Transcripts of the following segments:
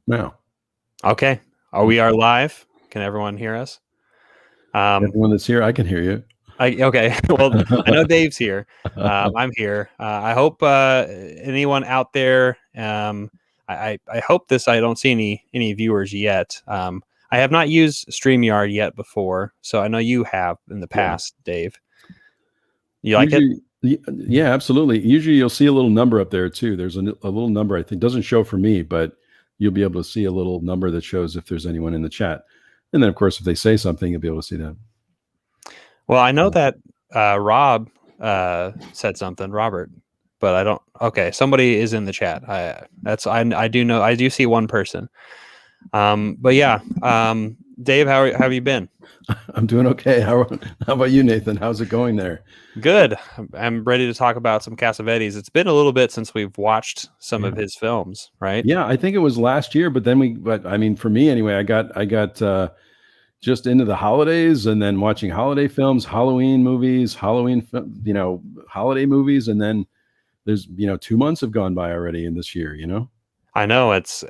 Now, Okay. We are live. Can everyone hear us? everyone that's here, I can hear you. Okay. Well, I know Dave's here. I'm here. I hope anyone out there. I hope this. I don't see any viewers yet. I have not used StreamYard yet before, so I know you have in the past, Dave. You like it? Yeah, absolutely. Usually, you'll see a little number up there too. There's a little number. I think doesn't show for me, but you'll be able to see a little number that shows if there's anyone in the chat. And then, of course, if they say something, you'll be able to see that. Well, I know that Rob said something, Robert, but I don't. Okay, somebody is in the chat. I do know. I do see one person. But yeah, Dave, how have you been? I'm doing okay. How about you, Nathan? How's it going there? Good. I'm ready to talk about some Cassavetes. It's been a little bit since we've watched some of his films, right? Yeah, I think it was last year, but I mean, for me anyway, I got just into the holidays and then watching holiday films, Halloween movies, holiday movies. And then there's, 2 months have gone by already in this year, I know it's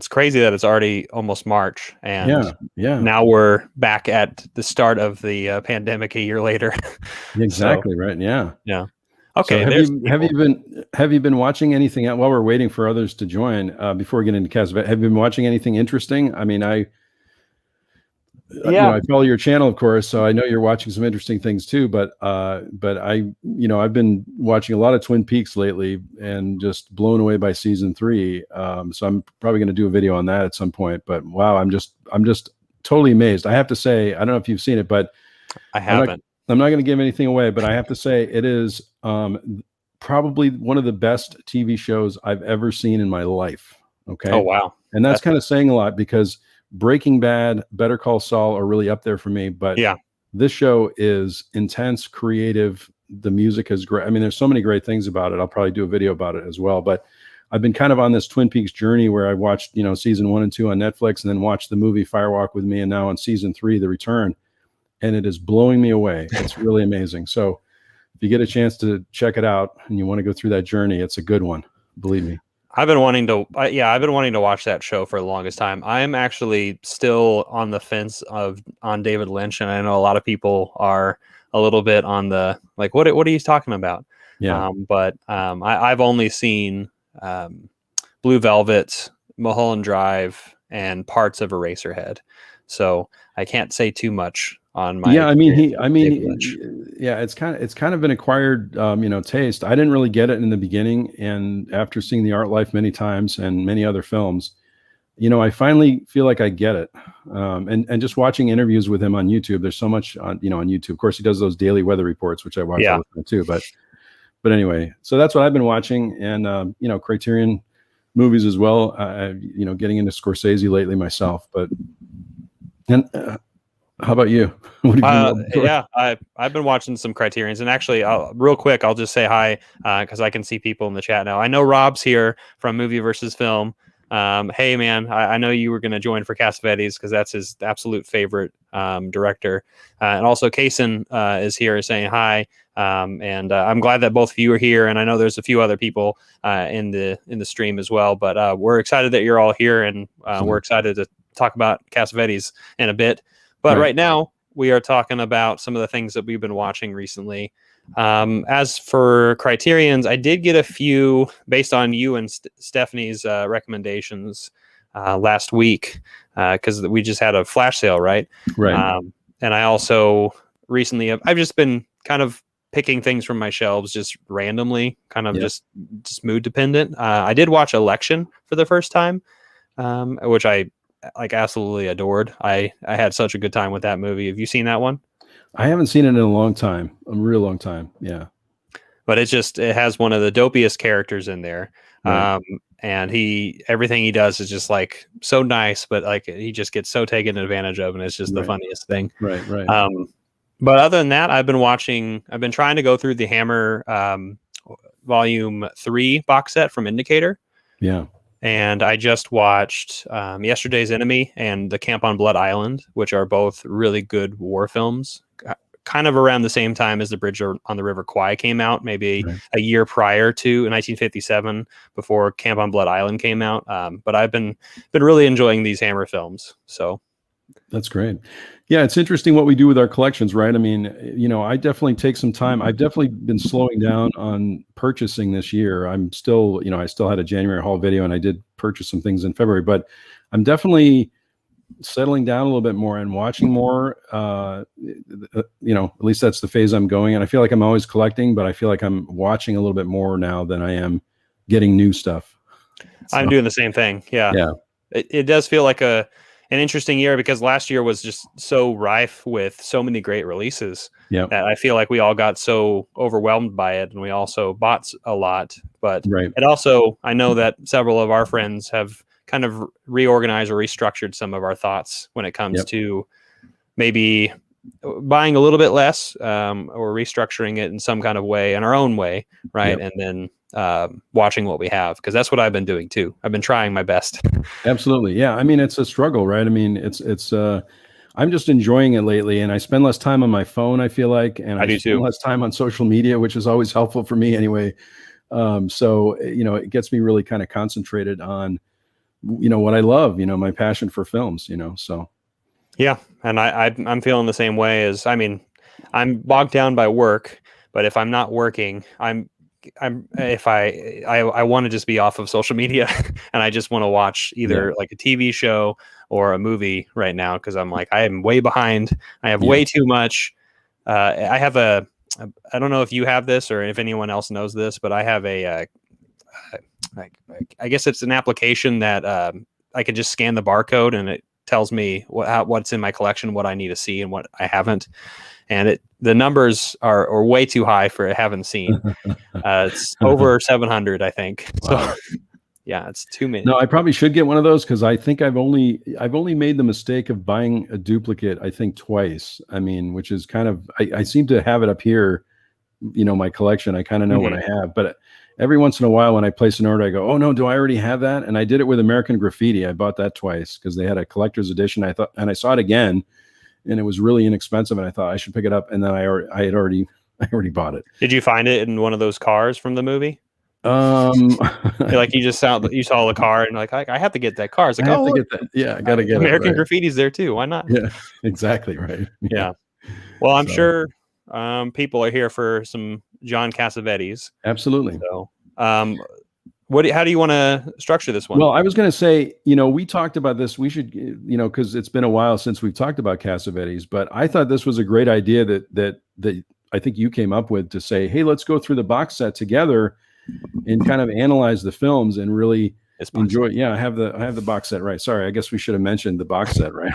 crazy that it's already almost March, and now we're back at the start of the pandemic a year later. Exactly. Right. Yeah. Okay. So have you been watching anything while we're waiting for others to join before we get into Cassavetes? Have you been watching anything interesting? I mean, I follow your channel, of course, so I know you're watching some interesting things too. But I've been watching a lot of Twin Peaks lately and just blown away by season 3. So I'm probably going to do a video on that at some point. But wow, I'm just totally amazed. I have to say, I don't know if you've seen it, but I haven't. I'm not going to give anything away, but I have to say it is probably one of the best TV shows I've ever seen in my life. Okay. Oh wow. And that's kind of saying a lot because Breaking Bad, Better Call Saul are really up there for me, but this show is intense, creative. The music is great. I mean, there's so many great things about it. I'll probably do a video about it as well, but I've been kind of on this Twin Peaks journey where I watched, season 1 and 2 on Netflix and then watched the movie Firewalk with Me. And now on season 3, The Return, and it is blowing me away. It's really amazing. So if you get a chance to check it out and you want to go through that journey, it's a good one. Believe me. I've been wanting to watch that show for the longest time. I am actually still on the fence on David Lynch, and I know a lot of people are a little bit on the like, what are you talking about? Yeah. I've only seen Blue Velvet, Mulholland Drive, and parts of Eraserhead, so I can't say too much on my. Yeah, it's kind of an acquired taste. I didn't really get it in the beginning, and after seeing The Art Life many times and many other films, I finally feel like I get it. And just watching interviews with him on YouTube, there's so much on YouTube. Of course, he does those daily weather reports, which I watch all the time too. But anyway, so that's what I've been watching, and Criterion movies as well. Getting into Scorsese lately myself, how about you? I've been watching some Criterions, and actually, real quick, I'll just say hi because I can see people in the chat now. I know Rob's here from Movie versus Film. Hey, man, I know you were going to join for Cassavetes because that's his absolute favorite director. And also, Kaysen is here saying hi. And I'm glad that both of you are here. And I know there's a few other people in the stream as well. But we're excited that you're all here, and we're excited to talk about Cassavetes in a bit. But right now, we are talking about some of the things that we've been watching recently. As for Criterions, I did get a few based on you and Stephanie's recommendations last week because we just had a flash sale, right? Right. And I also recently, I've just been kind of picking things from my shelves just randomly, kind of just mood dependent. I did watch Election for the first time, which I absolutely adored. I had such a good time with that movie. Have you seen that one? I haven't seen it in a long time, a real long time. Yeah. But it has one of the dopiest characters in there. Right. And everything he does is just like so nice, but like he just gets so taken advantage of, and it's just the funniest thing. Right. But other than that, I've been trying to go through the Hammer Volume 3 box set from Indicator. Yeah. And I just watched Yesterday's Enemy and The Camp on Blood Island, which are both really good war films. kind of around the same time as The Bridge on the River Kwai came out, maybe a year prior to 1957, before Camp on Blood Island came out. But I've been really enjoying these Hammer films. So that's great. Yeah, it's interesting what we do with our collections, right? I mean, I definitely take some time. I've definitely been slowing down on purchasing this year. I'm still, I still had a January haul video, and I did purchase some things in February, but I'm definitely settling down a little bit more and watching more. At least that's the phase I'm going. And I feel like I'm always collecting, but I feel like I'm watching a little bit more now than I am getting new stuff. So, I'm doing the same thing. Yeah. Yeah. It does feel like an interesting year, because last year was just so rife with so many great releases that I feel like we all got so overwhelmed by it, and we also bought a lot. But it also, I know that several of our friends have kind of reorganized or restructured some of our thoughts when it comes to maybe buying a little bit less, or restructuring it in some kind of way, in our own way, right? And then watching what we have, because that's what I've been doing too. I've been trying my best. Absolutely. Yeah. I mean, it's a struggle, right? I mean, it's I'm just enjoying it lately, and I spend less time on my phone, I feel like, and I do spend less time on social media, which is always helpful for me anyway. So, it gets me really kind of concentrated on, what I love, my passion for films, so. Yeah. And I'm feeling the same way. As, I mean, I'm bogged down by work, but if I'm not working, I want to just be off of social media, and I just want to watch either like a TV show or a movie right now, because I'm like, I am way behind. I have way too much. I have I don't know if you have this or if anyone else knows this, but I have I guess it's an application that I can just scan the barcode, and it tells me what's in my collection, what I need to see, and what I haven't. And the numbers are way too high for I haven't seen. It's over 700, I think. Wow. So yeah, it's too many. No, I probably should get one of those, because I think I've only made the mistake of buying a duplicate, I think twice. I mean, which is kind of, I seem to have it up here, my collection. I kind of know what I have, but every once in a while when I place an order, I go, oh no, do I already have that? And I did it with American Graffiti. I bought that twice because they had a collector's edition. I saw it again, and it was really inexpensive, and I thought I should pick it up. And then I already bought it. Did you find it in one of those cars from the movie? Like you saw the car, and like, I have to get that car. It's like, I have to get that. Yeah, I gotta get American Graffiti's there too. Why not? Yeah, exactly right. Yeah. Well, I'm sure people are here for some John Cassavetes. Absolutely. So, how do you want to structure this one? Well, I was going to say, we talked about this. We should, because it's been a while since we've talked about Cassavetes, but I thought this was a great idea that I think you came up with, to say, hey, let's go through the box set together and kind of analyze the films and really enjoy. Yeah, I have the box set, right. Sorry, I guess we should have mentioned the box set right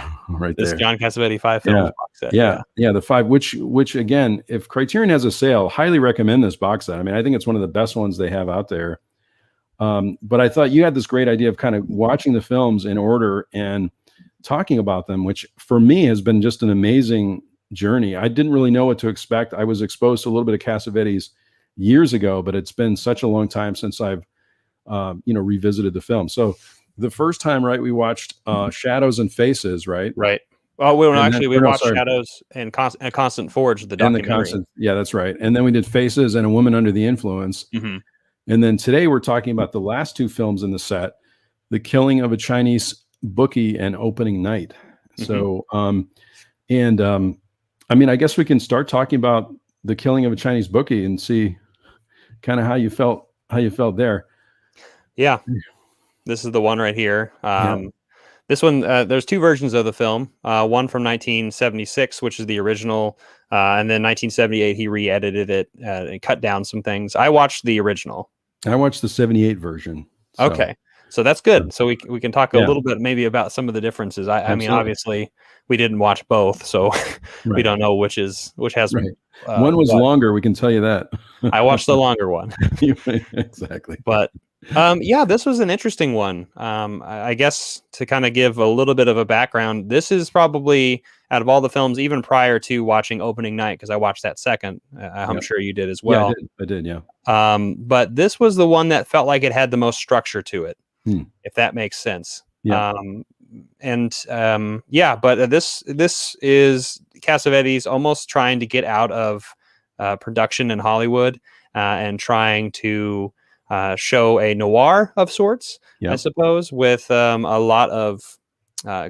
this there. John Cassavetes 5 films box set. Yeah, the 5, which again, if Criterion has a sale, highly recommend this box set. I mean, I think it's one of the best ones they have out there. But I thought you had this great idea of kind of watching the films in order and talking about them, which for me has been just an amazing journey. I didn't really know what to expect. I was exposed to a little bit of Cassavetes years ago, but it's been such a long time since I've, revisited the film. So the first time, right, we watched Shadows and Faces, right? Right. Oh, we watched Shadows and Constant Forge, the documentary. Yeah, that's right. And then we did Faces and A Woman Under the Influence. Mm-hmm. And then today we're talking about the last two films in the set, The Killing of a Chinese Bookie and Opening Night. Mm-hmm. So, I mean, I guess we can start talking about The Killing of a Chinese Bookie and see kind of how you felt there. Yeah. This is the one right here. This one, there's two versions of the film. One from 1976, which is the original. And then 1978, he re-edited it and cut down some things. I watched the original. I watched the 78 version. So. Okay. So that's good. So we can talk a little bit maybe about some of the differences. I mean, obviously we didn't watch both, so we don't know which has. Right. One was longer. We can tell you that. I watched the longer one. Exactly. But this was an interesting one. I guess to kind of give a little bit of a background, this is probably out of all the films, even prior to watching Opening Night, because I watched that second. I'm sure you did as well. Yeah, I did. Yeah. But this was the one that felt like it had the most structure to it, if that makes sense. Yeah. but this is Cassavetes almost trying to get out of production in Hollywood and trying to show a noir of sorts, I suppose, with a lot of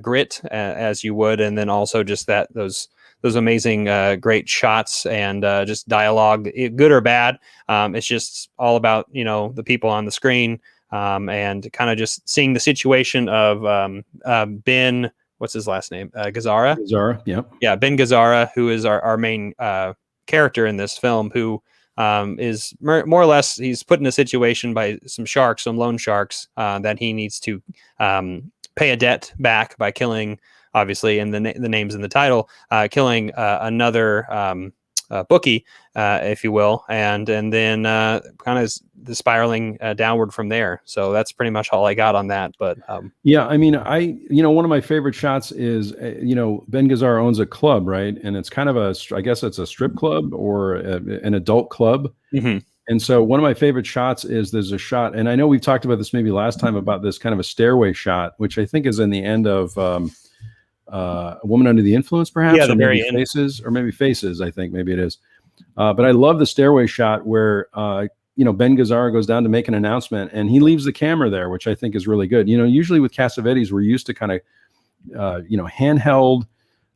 grit, as you would, and then also just those amazing great shots and just dialogue, good or bad. It's just all about the people on the screen, and kind of just seeing the situation of Ben. What's his last name? Gazzara. Gazzara, yeah, Ben Gazzara, who is our main character in this film, who is more or less, he's put in a situation by some loan sharks, that he needs to pay a debt back by killing, obviously, and the names in the title, killing another Bookie, if you will, and then kind of the spiraling downward from there. So that's pretty much all I got on that. But yeah, I mean, one of my favorite shots is Ben Gazzara owns a club, right? And it's kind of I guess it's a strip club or an adult club. Mm-hmm. And so one of my favorite shots is there's a shot, and I know we've talked about this maybe last time, about this kind of a stairway shot, which I think is in the end of A Woman Under the Influence, perhaps, the or very maybe end. Faces. I think maybe it is. But I love the stairway shot where Ben Gazzara goes down to make an announcement, and he leaves the camera there, which I think is really good. Usually with Cassavetes, we're used to kind of handheld,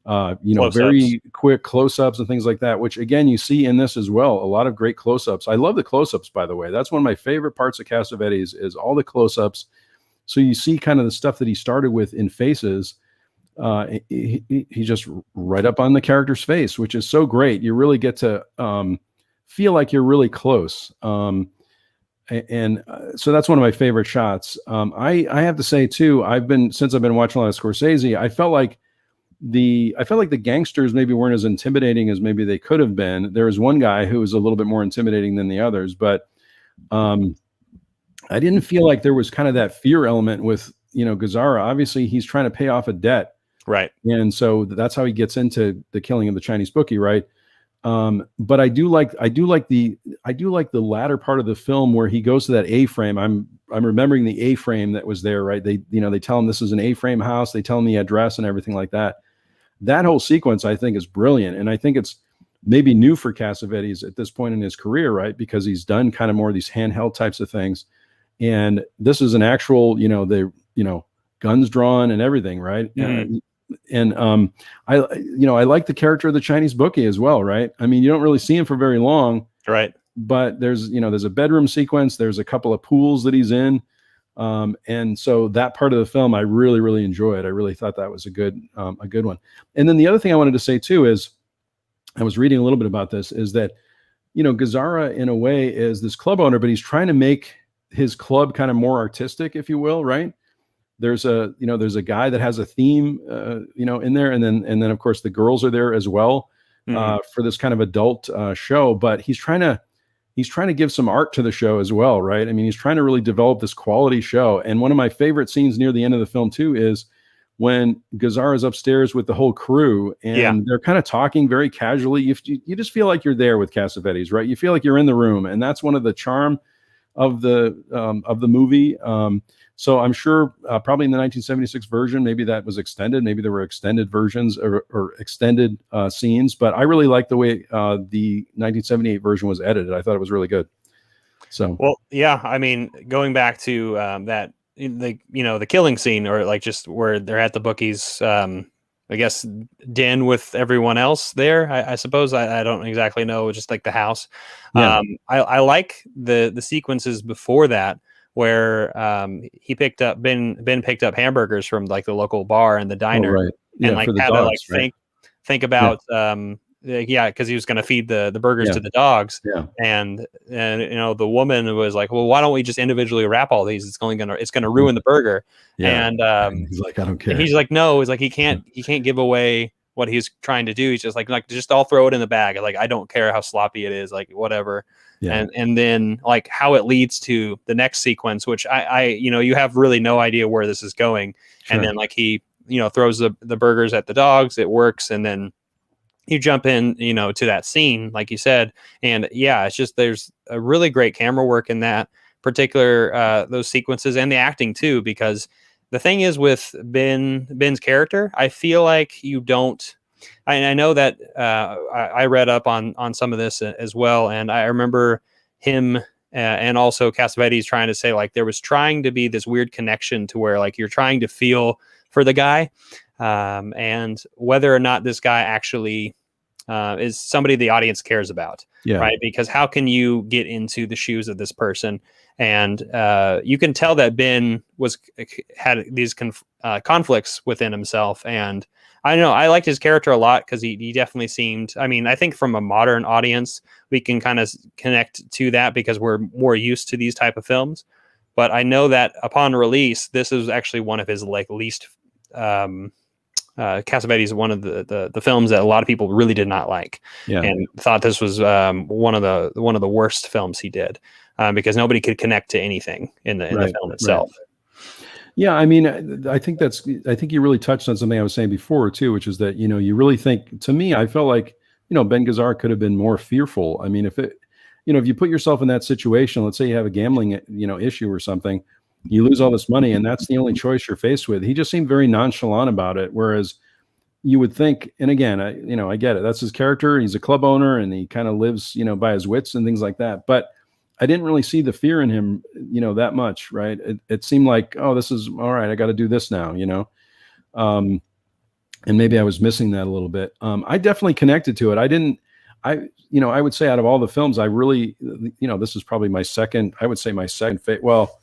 Close-ups. very quick close-ups and things like that, which again you see in this as well. A lot of great close-ups. I love the close-ups, by the way. That's one of my favorite parts of Cassavetes, is all the close-ups. So you see kind of the stuff that he started with in Faces. He just right up on the character's face, which is so great. You really get to feel like you're really close. So that's one of my favorite shots. I have to say too, since I've been watching a lot of Scorsese, I felt like the gangsters maybe weren't as intimidating as maybe they could have been. There was one guy who was a little bit more intimidating than the others, but I didn't feel like there was kind of that fear element with Gazzara. Obviously, he's trying to pay off a debt. Right. And so that's how he gets into the killing of the Chinese bookie, right? But I do like the latter part of the film where he goes to that A-frame. I'm remembering the A-frame that was there, right? They tell him this is an A-frame house. They tell him the address and everything like that. That whole sequence, I think, is brilliant. And I think it's maybe new for Cassavetes at this point in his career, right? Because he's done kind of more of these handheld types of things. And this is an actual, guns drawn and everything, right? Mm-hmm. I like the character of the Chinese bookie as well, right? I mean, you don't really see him for very long, right? But there's a bedroom sequence. There's a couple of pools that he's in, and so that part of the film I really, really enjoyed. I really thought that was a good one. And then the other thing I wanted to say too is, I was reading a little bit about this, is that Gazzara in a way is this club owner, but he's trying to make his club kind of more artistic, if you will, right? There's a guy that has a theme, in there. And then of course the girls are there as well, for this kind of adult show, but he's trying to give some art to the show as well. Right. I mean, he's trying to really develop this quality show. And one of my favorite scenes near the end of the film too, is when Gazzara is upstairs with the whole crew and they're kind of talking very casually. You just feel like you're there with Cassavetes, right? You feel like you're in the room, and that's one of the charm of the movie. So I'm sure probably in the 1976 version, maybe that was extended. Maybe there were extended versions or extended scenes. But I really like the way the 1978 version was edited. I thought it was really good. So, well, yeah. I mean, going back to that, the killing scene, or like just where they're at the bookies, I guess, den with everyone else there. I suppose I don't exactly know. Just like the house. Yeah. I like the sequences before that, where he picked up Ben picked up hamburgers from like the local bar and the diner, right. Yeah, and like had to like think about because he was going to feed the burgers to the dogs, and the woman was like, well, why don't we just individually wrap all these? It's gonna ruin the burger. And he's like, I don't care. He's like, no, he's like, he can't give away what he's trying to do. He's just like just I'll throw it in the bag. Like, I don't care how sloppy it is, like whatever. Yeah. And then like how it leads to the next sequence, which I you have really no idea where this is going. Sure. And then like he throws the burgers at the dogs, it works, and then you jump in to that scene like you said, and it's just there's a really great camera work in that particular those sequences, and the acting too, because the thing is with Ben's character, I feel like you don't. I know that I read up on some of this as well, and I remember him and also Cassavetes trying to say like there was trying to be this weird connection to where like you're trying to feel for the guy, and whether or not this guy actually is somebody the audience cares about, right? Because how can you get into the shoes of this person? And you can tell that Ben had these conflicts within himself. And I don't know, I liked his character a lot because he definitely seemed, I mean, I think from a modern audience, we can kind of connect to that because we're more used to these type of films. But I know that upon release, this is actually one of his like least Cassavetes is one of the films that a lot of people really did not like, and thought this was one of the worst films he did, because nobody could connect to anything in the film itself. Yeah, I mean, I think you really touched on something I was saying before too, which is that, you know, you really think, to me, I felt like, you know, Ben Gazzard could have been more fearful. I mean, if you put yourself in that situation, let's say you have a gambling, you know, issue or something, you lose all this money and that's the only choice you're faced with. He just seemed very nonchalant about it. Whereas you would think, and again, I get it. That's his character. He's a club owner and he kind of lives, you know, by his wits and things like that. But I didn't really see the fear in him, you know, that much, right? It seemed like, oh, this is all right. I got to do this now, you know? And maybe I was missing that a little bit. I definitely connected to it. I would say out of all the films, I really, you know, this is probably my second favorite. Well,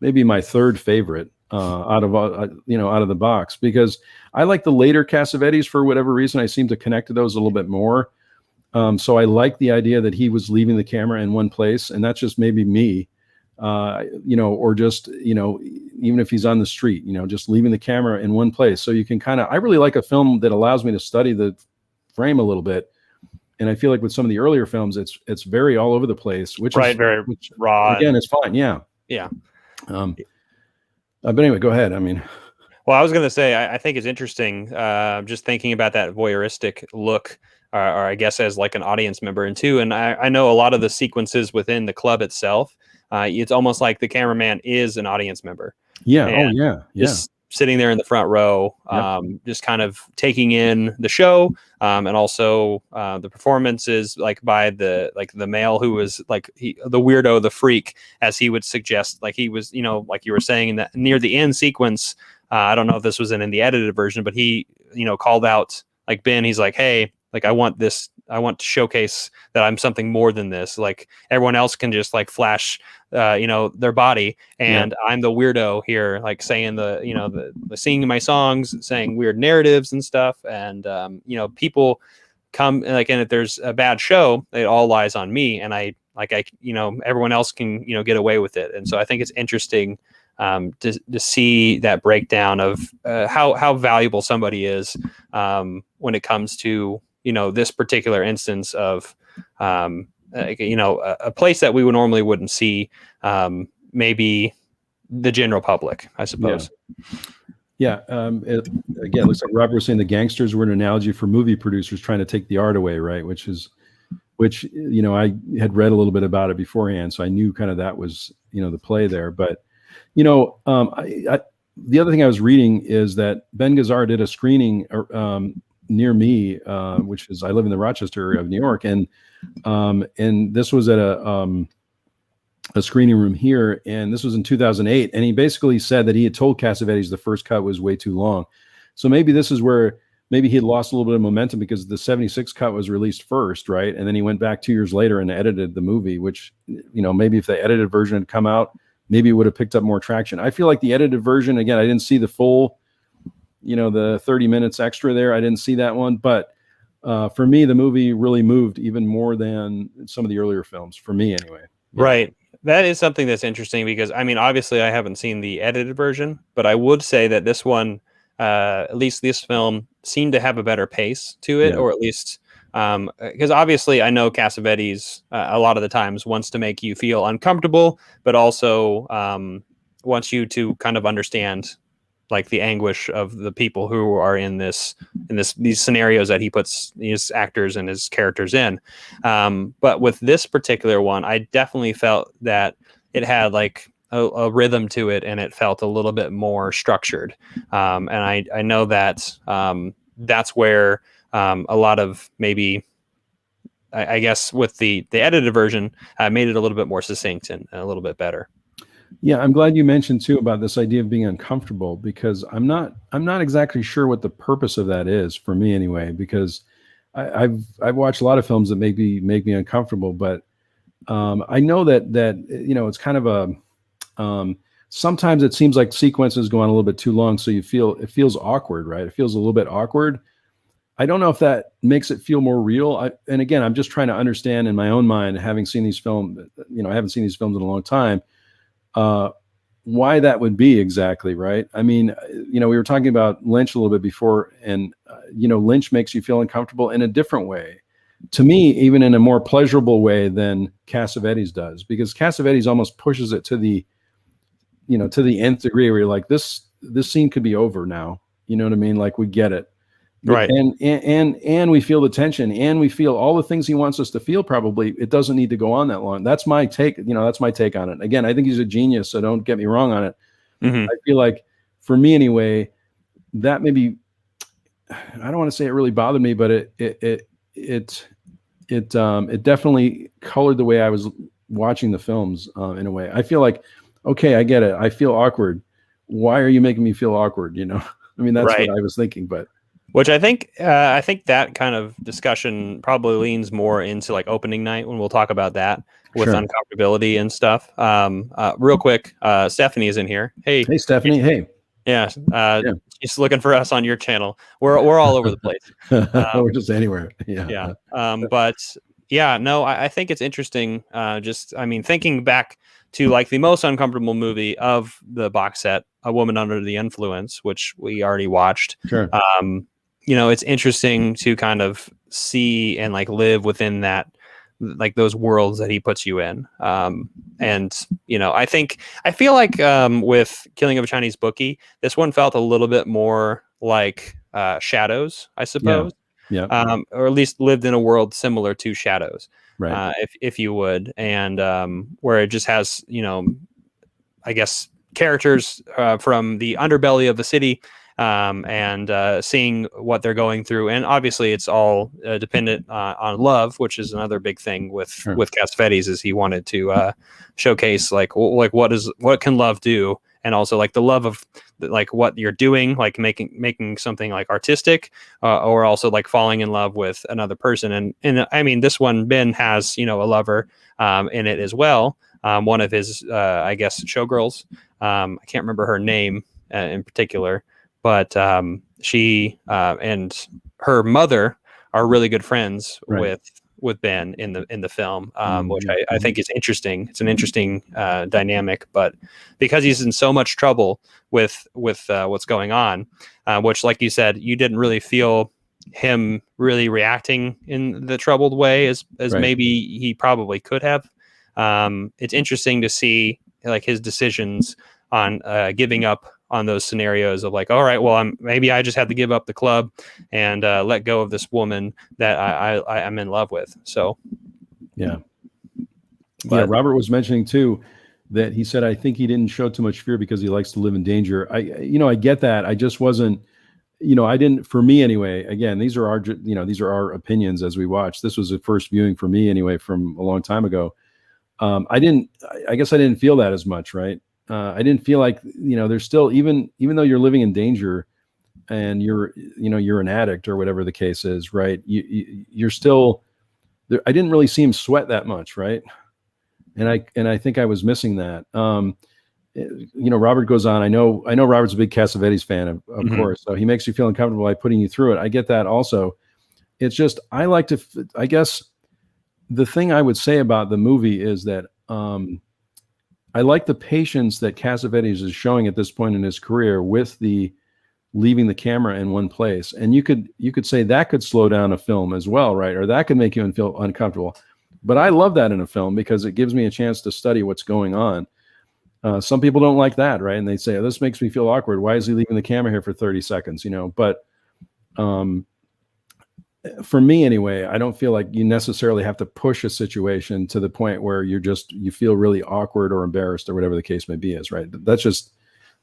maybe my third favorite out of the box, because I like the later Cassavetes for whatever reason. I seem to connect to those a little bit more. So I like the idea that he was leaving the camera in one place, and that's just maybe me, you know, or just, you know, even if he's on the street, you know, just leaving the camera in one place. So you can I really like a film that allows me to study the frame a little bit. And I feel like with some of the earlier films, it's very all over the place, which is very raw. Again, it's fine. Yeah. Yeah. But anyway, go ahead. I mean, well, I was going to say, I think it's interesting, just thinking about that voyeuristic look, or I guess as like an audience member, and I know a lot of the sequences within the club itself, it's almost like the cameraman is an audience member. Yeah. And just sitting there in the front row, just kind of taking in the show, and also the performances, like by the male who was like the weirdo, the freak, as he would suggest, like he was, you know, like you were saying in that near the end sequence. I don't know if this was in the edited version, but he, you know, called out like Ben. He's like, hey, like I want to showcase that I'm something more than this. Like everyone else can just like flash, you know, their body, and I'm the weirdo here, like saying the singing my songs, saying weird narratives and stuff. And, you know, people come like, and if there's a bad show, it all lies on me. And you know, everyone else can, you know, get away with it. And so I think it's interesting to see that breakdown of how valuable somebody is when it comes to, you know, this particular instance of, you know, a place that we would normally wouldn't see, maybe the general public, I suppose. Yeah. It looks like Robert was saying the gangsters were an analogy for movie producers trying to take the art away, right? Which, you know, I had read a little bit about it beforehand, so I knew kind of that was, you know, the play there. But, you know, the other thing I was reading is that Ben Gazzard did a screening near me, which is, I live in the Rochester area of New York, and this was at a screening room here, and this was in 2008, and he basically said that he had told Cassavetes the first cut was way too long. So maybe this is where maybe he had lost a little bit of momentum, because the 76 cut was released first, right? And then he went back 2 years later and edited the movie, which, you know, maybe if the edited version had come out, maybe it would have picked up more traction. I feel like the edited version, again, I didn't see the full, you know, the 30 minutes extra there. I didn't see that one. But for me, the movie really moved even more than some of the earlier films, for me anyway. Yeah. Right. That is something that's interesting, because, I mean, obviously I haven't seen the edited version, but I would say that this one, at least this film, seemed to have a better pace to it, or at least, because obviously I know Cassavetes a lot of the times wants to make you feel uncomfortable, but also wants you to kind of understand like the anguish of the people who are in these scenarios that he puts his actors and his characters in. But with this particular one, I definitely felt that it had like a rhythm to it, and it felt a little bit more structured. And I know that that's where a lot of maybe, I guess with the edited version, made it a little bit more succinct and a little bit better. Yeah, I'm glad you mentioned too about this idea of being uncomfortable, because I'm not exactly sure what the purpose of that is for me anyway, because I've watched a lot of films that make me uncomfortable, but I know that it's kind of a sometimes it seems like sequences go on a little bit too long, so it feels awkward, right? It feels a little bit awkward. I don't know if that makes it feel more real. And again, I'm just trying to understand in my own mind, having seen these films, I haven't seen these films in a long time, why that would be exactly, right? I mean, we were talking about Lynch a little bit before, and Lynch makes you feel uncomfortable in a different way. To me, even in a more pleasurable way than Cassavetes does, because Cassavetes almost pushes it to the nth degree, where you're like, this scene could be over now. You know what I mean? Like, we get it. Right. And we feel the tension, and we feel all the things he wants us to feel. Probably it doesn't need to go on that long. That's my take. That's my take on it. Again, I think he's a genius, so don't get me wrong on it. Mm-hmm. I feel like, for me anyway, that maybe, I don't want to say it really bothered me, but it definitely colored the way I was watching the films in a way. I feel like, okay, I get it. I feel awkward. Why are you making me feel awkward? I mean, that's right. what I was thinking, but. Which I think that kind of discussion probably leans more into like opening night, when we'll talk about that with uncomfortability and stuff. Real quick, Stephanie is in here. Hey, Stephanie. Hey. Yeah. She's looking for us on your channel. We're all over the place. We're just anywhere. Yeah. Yeah. But yeah, no, I think it's interesting. Thinking back to like the most uncomfortable movie of the box set, A Woman Under the Influence, which we already watched. Sure. It's interesting to kind of see and like live within that, like those worlds that he puts you in. I feel like with Killing of a Chinese Bookie, this one felt a little bit more like Shadows, I suppose. Yeah. Or at least lived in a world similar to Shadows, right? If you would, and where it just has, I guess, characters from the underbelly of the city, and seeing what they're going through, and obviously it's all dependent on love, which is another big thing with Cassavetes, is he wanted to showcase like what can love do, and also like the love of like what you're doing, like making something like artistic, or also like falling in love with another person. And I mean, this one, Ben has a lover in it as well. One of his I guess showgirls. I can't remember her name in particular. But she and her mother are really good friends with Ben in the film, which I think is interesting. It's an interesting dynamic, but because he's in so much trouble with what's going on, which, like you said, you didn't really feel him really reacting in the troubled way as maybe he probably could have. It's interesting to see like his decisions on giving up on those scenarios of like, all right, well, maybe I just have to give up the club and let go of this woman that I'm in love with. So, yeah. Robert was mentioning too that he said, I think he didn't show too much fear because he likes to live in danger. I get that. I just wasn't, I didn't, for me anyway. Again, these are our opinions as we watch. This was a first viewing for me anyway, from a long time ago. I guess I didn't feel that as much, right? I didn't feel like, there's still, even though you're living in danger and you're an addict or whatever the case is, right? You're still there. I didn't really see him sweat that much. Right. And I think I was missing that. Robert goes on. I know Robert's a big Cassavetes fan, of course. So he makes you feel uncomfortable by putting you through it. I get that also. It's just, I guess the thing I would say about the movie is that, I like the patience that Cassavetes is showing at this point in his career with the leaving the camera in one place. And you could say that could slow down a film as well, right? Or that could make you feel uncomfortable. But I love that in a film because it gives me a chance to study what's going on. Some people don't like that, right? And they say, oh, this makes me feel awkward. Why is he leaving the camera here for 30 seconds? But for me anyway, I don't feel like you necessarily have to push a situation to the point where you feel really awkward or embarrassed or whatever the case may be is, right? That's just,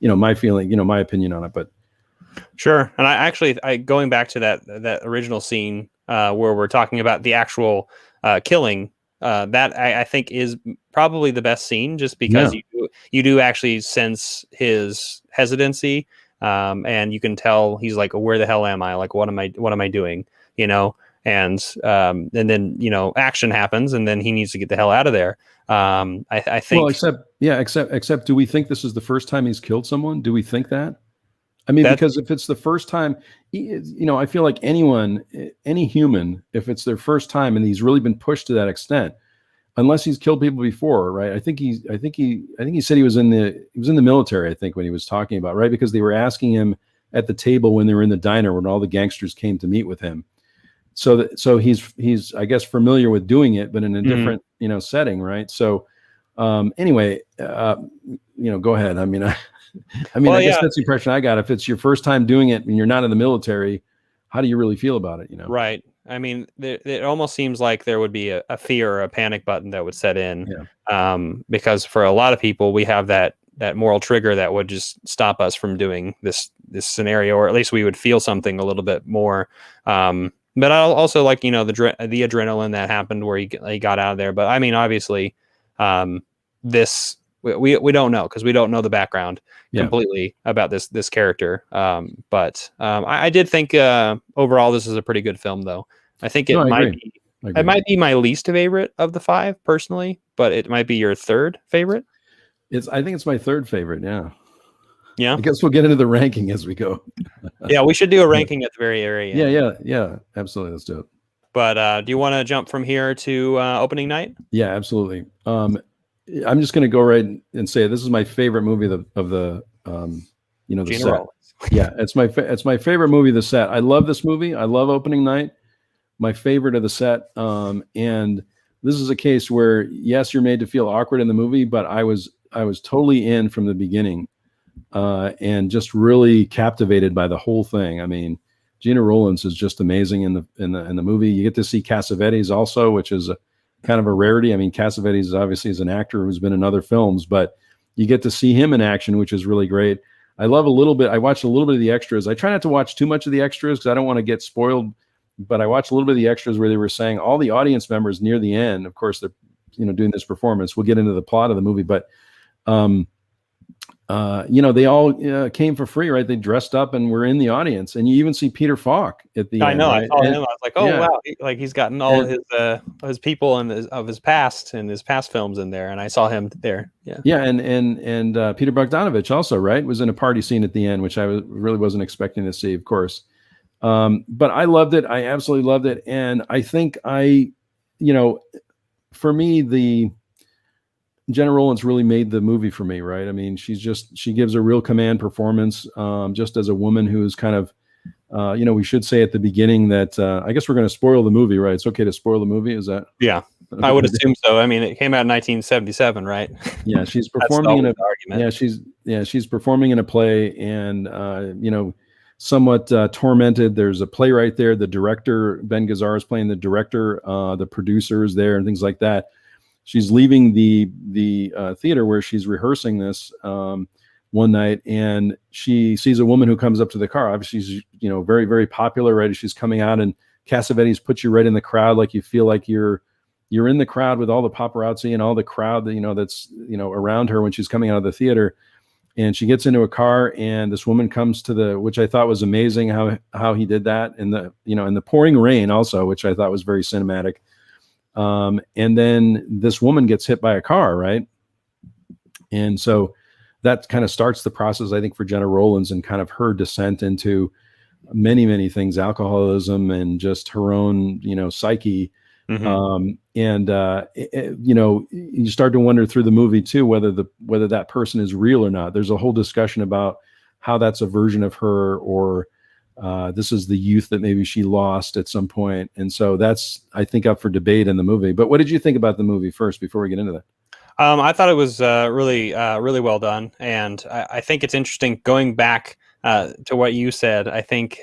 my feeling, my opinion on it. But sure. And I going back to that original scene where we're talking about the actual killing, that I think is probably the best scene, just because you do actually sense his hesitancy, and you can tell he's like, where the hell am I? Like, what am I doing? And then action happens, and then he needs to get the hell out of there. I think. Well, except, do we think this is the first time he's killed someone? Do we think that? I mean, because if it's the first time, I feel like any human, if it's their first time and he's really been pushed to that extent, unless he's killed people before, right? I think he said he was in the military, I think, when he was talking about, right? Because they were asking him at the table when they were in the diner when all the gangsters came to meet with him. So he's I guess familiar with doing it, but in a different setting, right? So anyway, go ahead. I mean, I guess that's the impression I got. If it's your first time doing it and you're not in the military, how do you really feel about it? Right. I mean, it almost seems like there would be a fear or a panic button that would set in, because for a lot of people, we have that moral trigger that would just stop us from doing this scenario, or at least we would feel something a little bit more. But I also like, the adrenaline that happened where he got out of there. But I mean, obviously, this we don't know, because we don't know the background completely about this character. But I did think overall this is a pretty good film, though. I think it might be my least favorite of the 5 personally, but it might be your third favorite. I think it's my third favorite. Yeah. Yeah. I guess we'll get into the ranking as we go. Yeah, we should do a ranking at the very end. Yeah. Absolutely. Let's do it. But do you want to jump from here to opening night? Yeah, absolutely. I'm just going to go right and say this is my favorite movie of the the set. Yeah, it's my favorite movie of the set. I love this movie. I love opening night. My favorite of the set. And this is a case where, yes, you're made to feel awkward in the movie, but I was totally in from the beginning, and just really captivated by the whole thing. I mean, Gina Rowlands is just amazing in the movie. You get to see Cassavetes also, which is kind of a rarity. I mean, Cassavetes obviously is an actor who's been in other films, but you get to see him in action, which is really great. I watched a little bit of the extras. I try not to watch too much of the extras because I don't want to get spoiled, but I watched a little bit of the extras where they were saying all the audience members near the end, of course, they're, doing this performance. We'll get into the plot of the movie, but, they all came for free, right? They dressed up and were in the audience, and you even see Peter Falk at the end. I know. Right? I saw him. I was like, oh wow, he's gotten all his people and his past and his past films in there, and I saw him there. Yeah. And Peter Bogdanovich also, right, was in a party scene at the end, which I really wasn't expecting to see, of course. But I loved it. I absolutely loved it, and I think for me, Jenna Rowlands really made the movie for me, right? I mean, she gives a real command performance, just as a woman who's kind of, we should say at the beginning that I guess we're going to spoil the movie, right? It's okay to spoil the movie, is that? Yeah, I would assume so. I mean, it came out in 1977, right? Yeah, she's performing in a argument. She's performing in a play, and somewhat tormented. There's a playwright there. The director, Ben Gazzard, is playing the director. The producer is there, and things like that. She's leaving the theater where she's rehearsing this one night, and she sees a woman who comes up to the car. Obviously, she's very, very popular, right? She's coming out, and Cassavetes puts you right in the crowd, like you feel like you're in the crowd with all the paparazzi and all the crowd that that's around her when she's coming out of the theater. And she gets into a car, and this woman comes to which I thought was amazing how he did that in the pouring rain also, which I thought was very cinematic. And then this woman gets hit by a car, right? And so that kind of starts the process, I think, for Jenna Rowlands and kind of her descent into many, many things, alcoholism and just her own, psyche. Mm-hmm. You start to wonder through the movie too, whether that person is real or not. There's a whole discussion about how that's a version of her, or this is the youth that maybe she lost at some point. And so that's, I think, up for debate in the movie. But what did you think about the movie first before we get into that? I thought it was really well done. And I think it's interesting going back to what you said, I think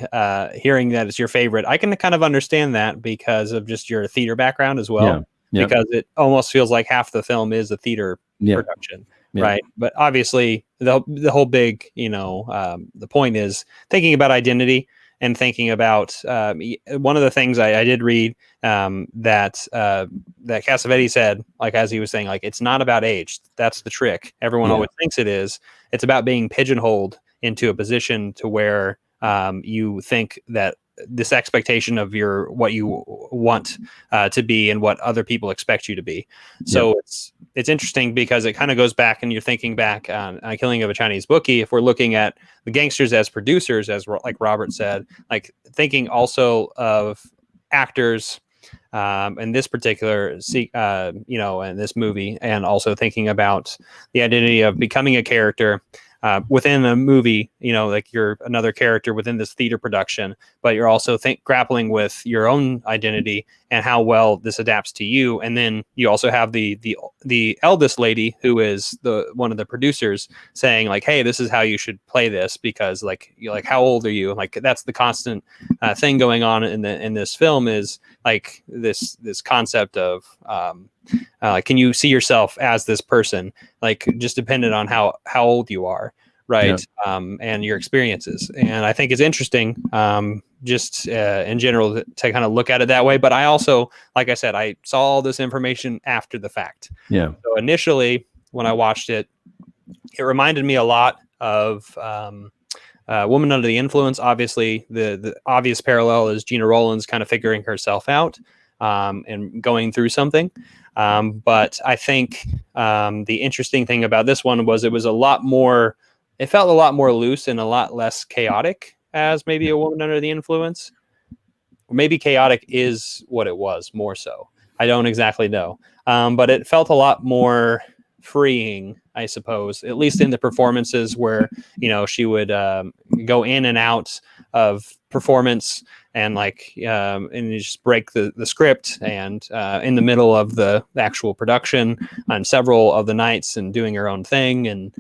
hearing that it's your favorite, I can kind of understand that because of just your theater background as well. Yeah. Because it almost feels like half the film is a theater production, right? But obviously, the whole big, the point is thinking about identity and thinking about one of the things I did read that Cassavetes said, like as he was saying, like it's not about age. That's the trick. Everyone always thinks it is. It's about being pigeonholed into a position to where you think that this expectation of what you want to be and what other people expect you to be. So it's interesting because it kind of goes back, and you're thinking back on Killing of a Chinese Bookie. If we're looking at the gangsters as producers, as like Robert said, like thinking also of actors in this particular, in this movie, and also thinking about the identity of becoming a character within a movie, like you're another character within this theater production, but you're also grappling with your own identity and how well this adapts to you. And then you also have the eldest lady, who is one of the producers, saying like, hey, this is how you should play this, because like, you're like, how old are you? Like that's the constant thing going on in this film, is like this concept of can you see yourself as this person, like just dependent on how old you are, right? And your experiences. And I think it's interesting just in general to kind of look at it that way. But I also, like I said, I saw all this information after the fact. So initially when I watched it, it reminded me a lot of Woman Under the Influence. Obviously the obvious parallel is Gina Rowlands kind of figuring herself out and going through something. But I think the interesting thing about this one was it felt a lot more loose and a lot less chaotic as maybe A Woman Under the Influence. Or maybe chaotic is what it was more so. I don't exactly know. But it felt a lot more freeing, I suppose, at least in the performances where, she would go in and out of performance and and you just break the script and in the middle of the actual production on several of the nights and doing her own thing, and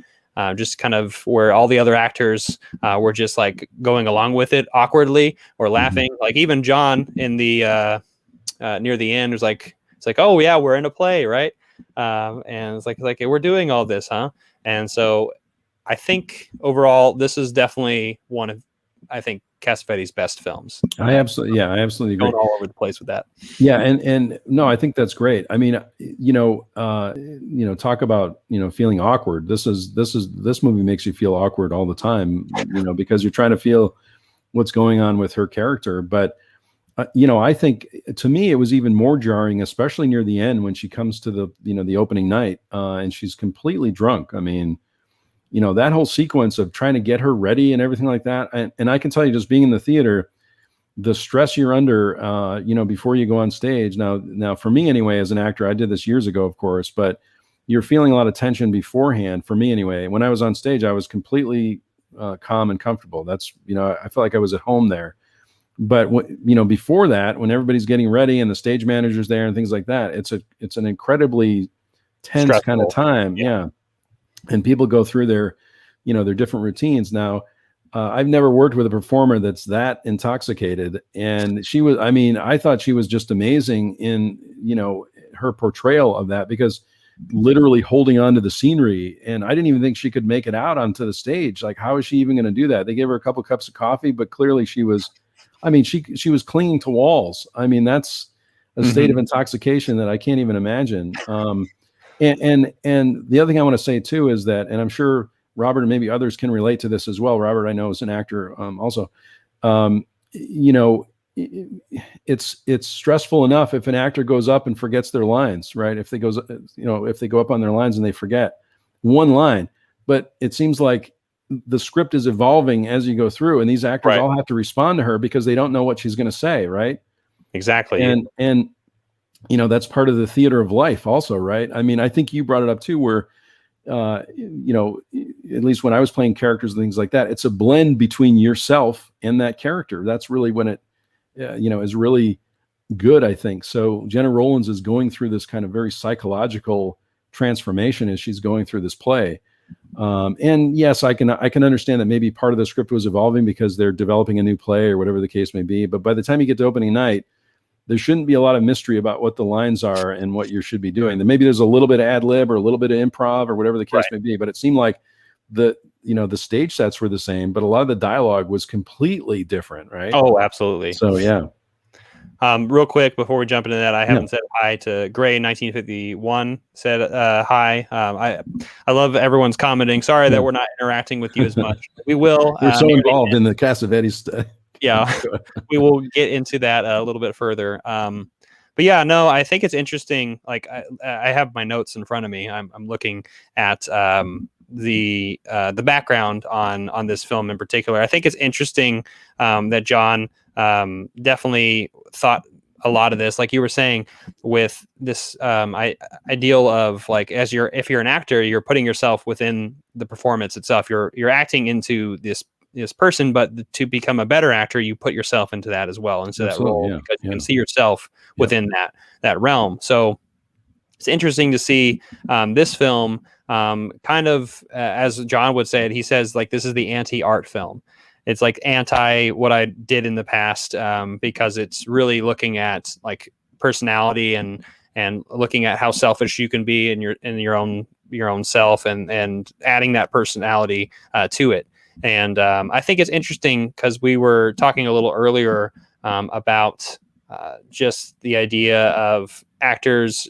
just kind of where all the other actors were just like going along with it awkwardly or laughing. Like even John in the near the end was like, it's like, oh yeah, we're in a play, right? And it's like we're doing all this, huh? And so I think overall this is definitely one of, I think, Cassavetes' best films. I absolutely agree. Going all over the place with that. Yeah, and no, I think that's great. I mean, talk about feeling awkward. This movie makes you feel awkward all the time, because you're trying to feel what's going on with her character. But I think to me it was even more jarring, especially near the end when she comes to the opening night and she's completely drunk. I mean, that whole sequence of trying to get her ready and everything like that. And I can tell you, just being in the theater, the stress you're under, before you go on stage. Now for me anyway, as an actor, I did this years ago, of course, but you're feeling a lot of tension beforehand. For me anyway, when I was on stage, I was completely calm and comfortable. That's, I felt like I was at home there. But before that, when everybody's getting ready and the stage manager's there and things like that, it's an incredibly tense stressful kind of time. Yeah. And people go through their different routines. Now, I've never worked with a performer that's that intoxicated. And she was, I thought she was just amazing in, her portrayal of that, because literally holding on to the scenery. And I didn't even think she could make it out onto the stage. Like, how is she even going to do that? They gave her a couple cups of coffee, but clearly she was, she was clinging to walls. That's a state of intoxication that I can't even imagine. And the other thing I want to say too is that, and I'm sure Robert and maybe others can relate to this as well. Robert, I know, is an actor also. It's stressful enough if an actor goes up and forgets their lines, right? If they go up on their lines and they forget one line, but it seems like the script is evolving as you go through, and these actors all have to respond to her because they don't know what she's going to say, right? Exactly. And that's part of the theater of life also, right? I think you brought it up too, where, at least when I was playing characters and things like that, it's a blend between yourself and that character. That's really when it, is really good, I think. So Gina Rowlands is going through this kind of very psychological transformation as she's going through this play. And yes, I can understand that maybe part of the script was evolving because they're developing a new play or whatever the case may be. But by the time you get to opening night, there shouldn't be a lot of mystery about what the lines are and what you should be doing. Then maybe there's a little bit of ad lib or a little bit of improv or whatever the case may be. But it seemed like the stage sets were the same, but a lot of the dialogue was completely different, right? Oh, absolutely. So yeah. Real quick before we jump into that, I haven't said hi to Gray 1951. Said hi. I love everyone's commenting. Sorry that we're not interacting with you as much. We will. We're so involved in the Cassavetes. Yeah, we will get into that a little bit further. But yeah, no, I think it's interesting. Like I have my notes in front of me. I'm looking at the background on this film in particular. I think it's interesting that John definitely thought a lot of this, like you were saying, with this ideal of like, if you're an actor, you're putting yourself within the performance itself. You're acting into this person, but to become a better actor, you put yourself into that as well, into that role, because you can see yourself within that realm. So it's interesting to see this film kind of, as John would say it, he says, like, this is the anti-art film. It's like anti what I did in the past, because it's really looking at like personality and looking at how selfish you can be in your own self, and adding that personality to it. And I think it's interesting because we were talking a little earlier about just the idea of actors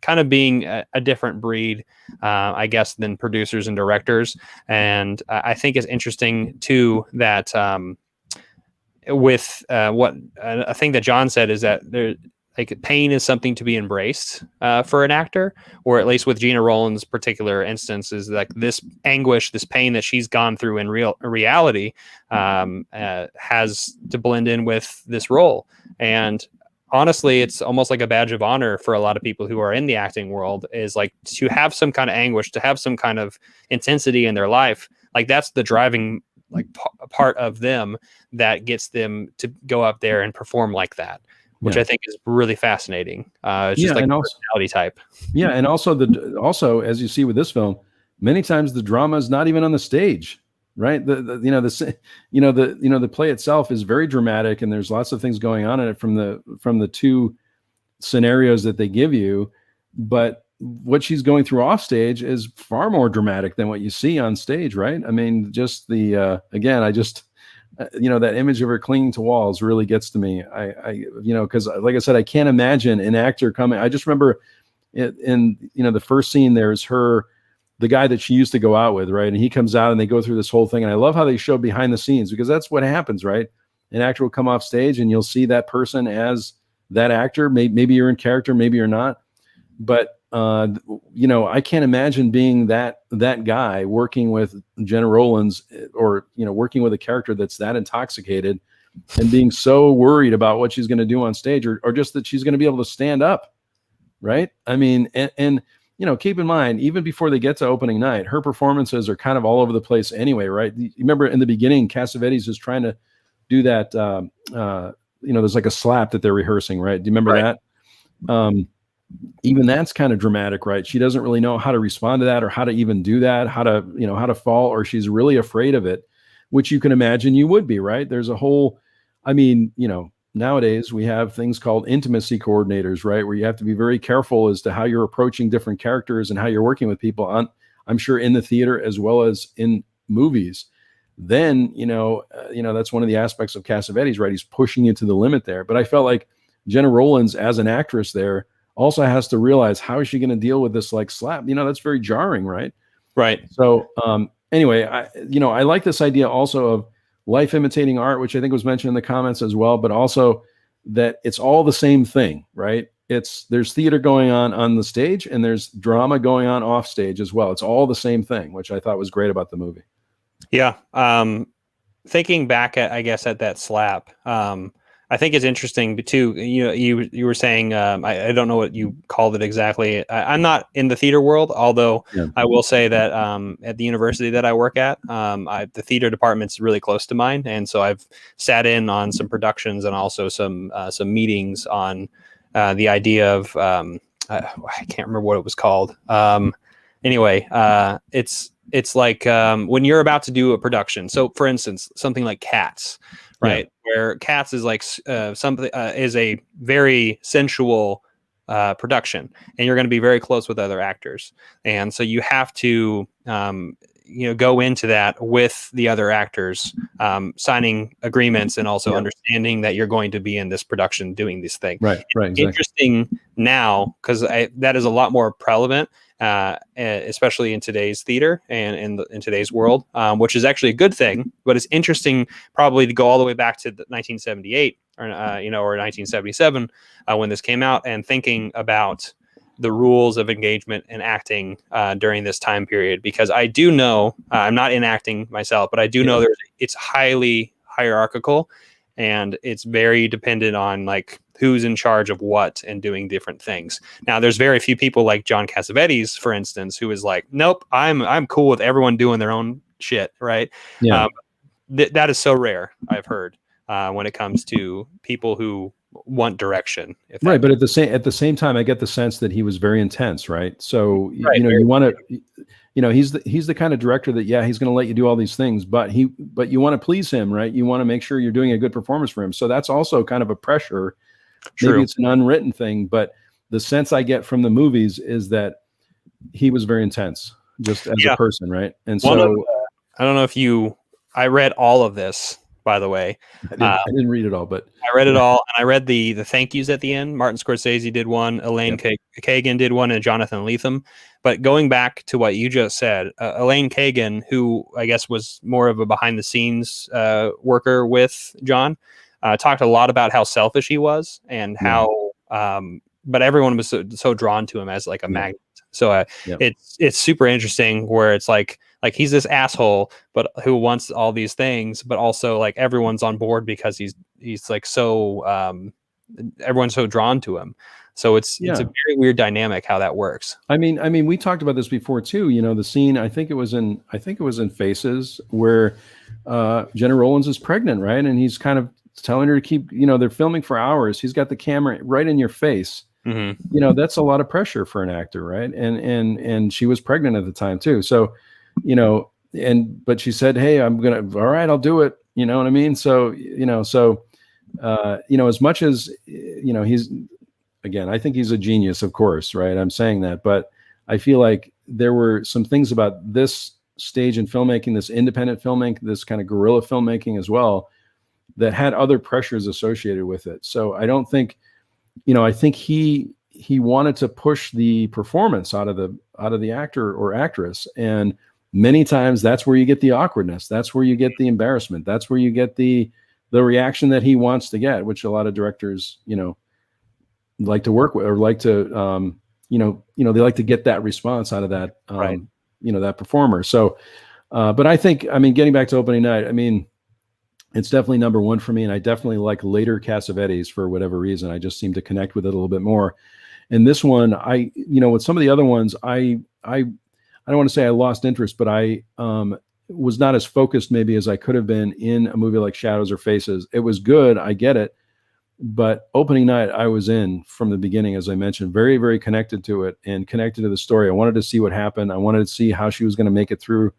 kind of being a different breed, I guess, than producers and directors. And I think it's interesting too that with what a thing that John said is that like pain is something to be embraced for an actor, or at least with Gina Rowland's particular instance, is like this anguish, this pain that she's gone through in reality has to blend in with this role. And honestly, it's almost like a badge of honor for a lot of people who are in the acting world, is like to have some kind of anguish, to have some kind of intensity in their life. Like that's the driving like part of them that gets them to go up there and perform like that, which I think is really fascinating. It's just like a personality type. Yeah. And also, as you see with this film, many times the drama is not even on the stage, right? The play itself is very dramatic, and there's lots of things going on in it from the two scenarios that they give you. But what she's going through off stage is far more dramatic than what you see on stage, right? I mean, just that image of her clinging to walls really gets to me. Because like I said, I can't imagine an actor coming. I just remember in the first scene, there's the guy that she used to go out with, right? And he comes out and they go through this whole thing. And I love how they show behind the scenes, because that's what happens, right? An actor will come off stage and you'll see that person as that actor. Maybe you're in character, maybe you're not. But, I can't imagine being that guy working with Gina Rowland's, or, working with a character that's that intoxicated and being so worried about what she's going to do on stage, or just that she's going to be able to stand up. Right. I mean, and keep in mind, even before they get to opening night, her performances are kind of all over the place anyway, right? You remember in the beginning, Cassavetes is trying to do that. There's like a slap that they're rehearsing, right? Do you remember that? Even that's kind of dramatic, right? She doesn't really know how to respond to that, or how to even do that, how to fall, or she's really afraid of it, which you can imagine you would be, right? There's a whole, nowadays we have things called intimacy coordinators, right? Where you have to be very careful as to how you're approaching different characters and how you're working with people I'm sure in the theater as well as in movies. Then, that's one of the aspects of Cassavetes, right? He's pushing you to the limit there. But I felt like Gina Rowland's, as an actress there, also has to realize, how is she going to deal with this like slap? That's very jarring, right? Right. So anyway, I like this idea also of life imitating art, which I think was mentioned in the comments as well, but also that it's all the same thing, right? There's theater going on the stage, and there's drama going on off stage as well. It's all the same thing, which I thought was great about the movie. Yeah. Thinking back at that slap, I think it's interesting too. You were saying, I don't know what you called it exactly. I'm not in the theater world, although I will say that at the university that I work at, the theater department's really close to mine, and so I've sat in on some productions and also some meetings on the idea of I can't remember what it was called. Anyway, it's it's like when you're about to do a production. So, for instance, something like Cats, right? Yeah. Where Cats is like something is a very sensual production, and you're going to be very close with other actors, and so you have to go into that with the other actors, signing agreements, and also understanding that you're going to be in this production doing this thing. Right. Exactly. Interesting now, because that is a lot more prevalent, especially in today's theater and in today's world, which is actually a good thing. But it's interesting probably to go all the way back to 1978 or 1977 when this came out, and thinking about the rules of engagement and acting during this time period, because I do know, I'm not in acting myself, but I do know it's highly hierarchical, and it's very dependent on like who's in charge of what and doing different things. Now, there's very few people like John Cassavetes, for instance, who is like, nope, I'm cool with everyone doing their own shit, right? Yeah. That is so rare, I've heard, when it comes to people who want direction. Right, but at the same time, I get the sense that he was very intense, right? So right, you want to, he's the kind of director that he's going to let you do all these things, but you want to please him, right? You want to make sure you're doing a good performance for him. So that's also kind of a pressure. True. Maybe it's an unwritten thing, but the sense I get from the movies is that he was very intense, just as a person, right? And so I don't know if I read all of this, by the way. I didn't read it all, but I read it all, and I read the thank yous at the end. Martin Scorsese did one, Elaine Kagan did one, and Jonathan Lethem. But going back to what you just said, Elaine Kagan, who I guess was more of a behind the scenes worker with John, talked a lot about how selfish he was, and how but everyone was so drawn to him as like a magnet. So it's super interesting where it's like he's this asshole, but who wants all these things, but also like everyone's on board because he's like so everyone's so drawn to him. So it's a very weird dynamic how that works. I mean, we talked about this before too. The scene, I think it was in Faces, where Jenna Rollins is pregnant, right? And he's kind of telling her to keep, they're filming for hours. He's got the camera right in your face. Mm-hmm. That's a lot of pressure for an actor, right? And she was pregnant at the time too. So, but she said, "Hey, all right, I'll do it." You know what I mean? So, as much as, he's, again, I think he's a genius, of course, right? I'm saying that, but I feel like there were some things about this stage in filmmaking, this independent filmmaking, this kind of guerrilla filmmaking as well, that had other pressures associated with it. So I don't think, I think he wanted to push the performance out of the actor or actress, and many times that's where you get the awkwardness, that's where you get the embarrassment, that's where you get the reaction that he wants to get, which a lot of directors, like to work with, or like to, they like to get that response out of that, right. That performer. So, but I think, getting back to opening night, it's definitely number one for me, and I definitely like later Cassavetes for whatever reason. I just seem to connect with it a little bit more. And this one, with some of the other ones, I don't want to say I lost interest, but I was not as focused maybe as I could have been in a movie like Shadows or Faces. It was good, I get it, but opening night I was in from the beginning, as I mentioned, very, very connected to it and connected to the story. I wanted to see what happened. I wanted to see how she was going to make it through.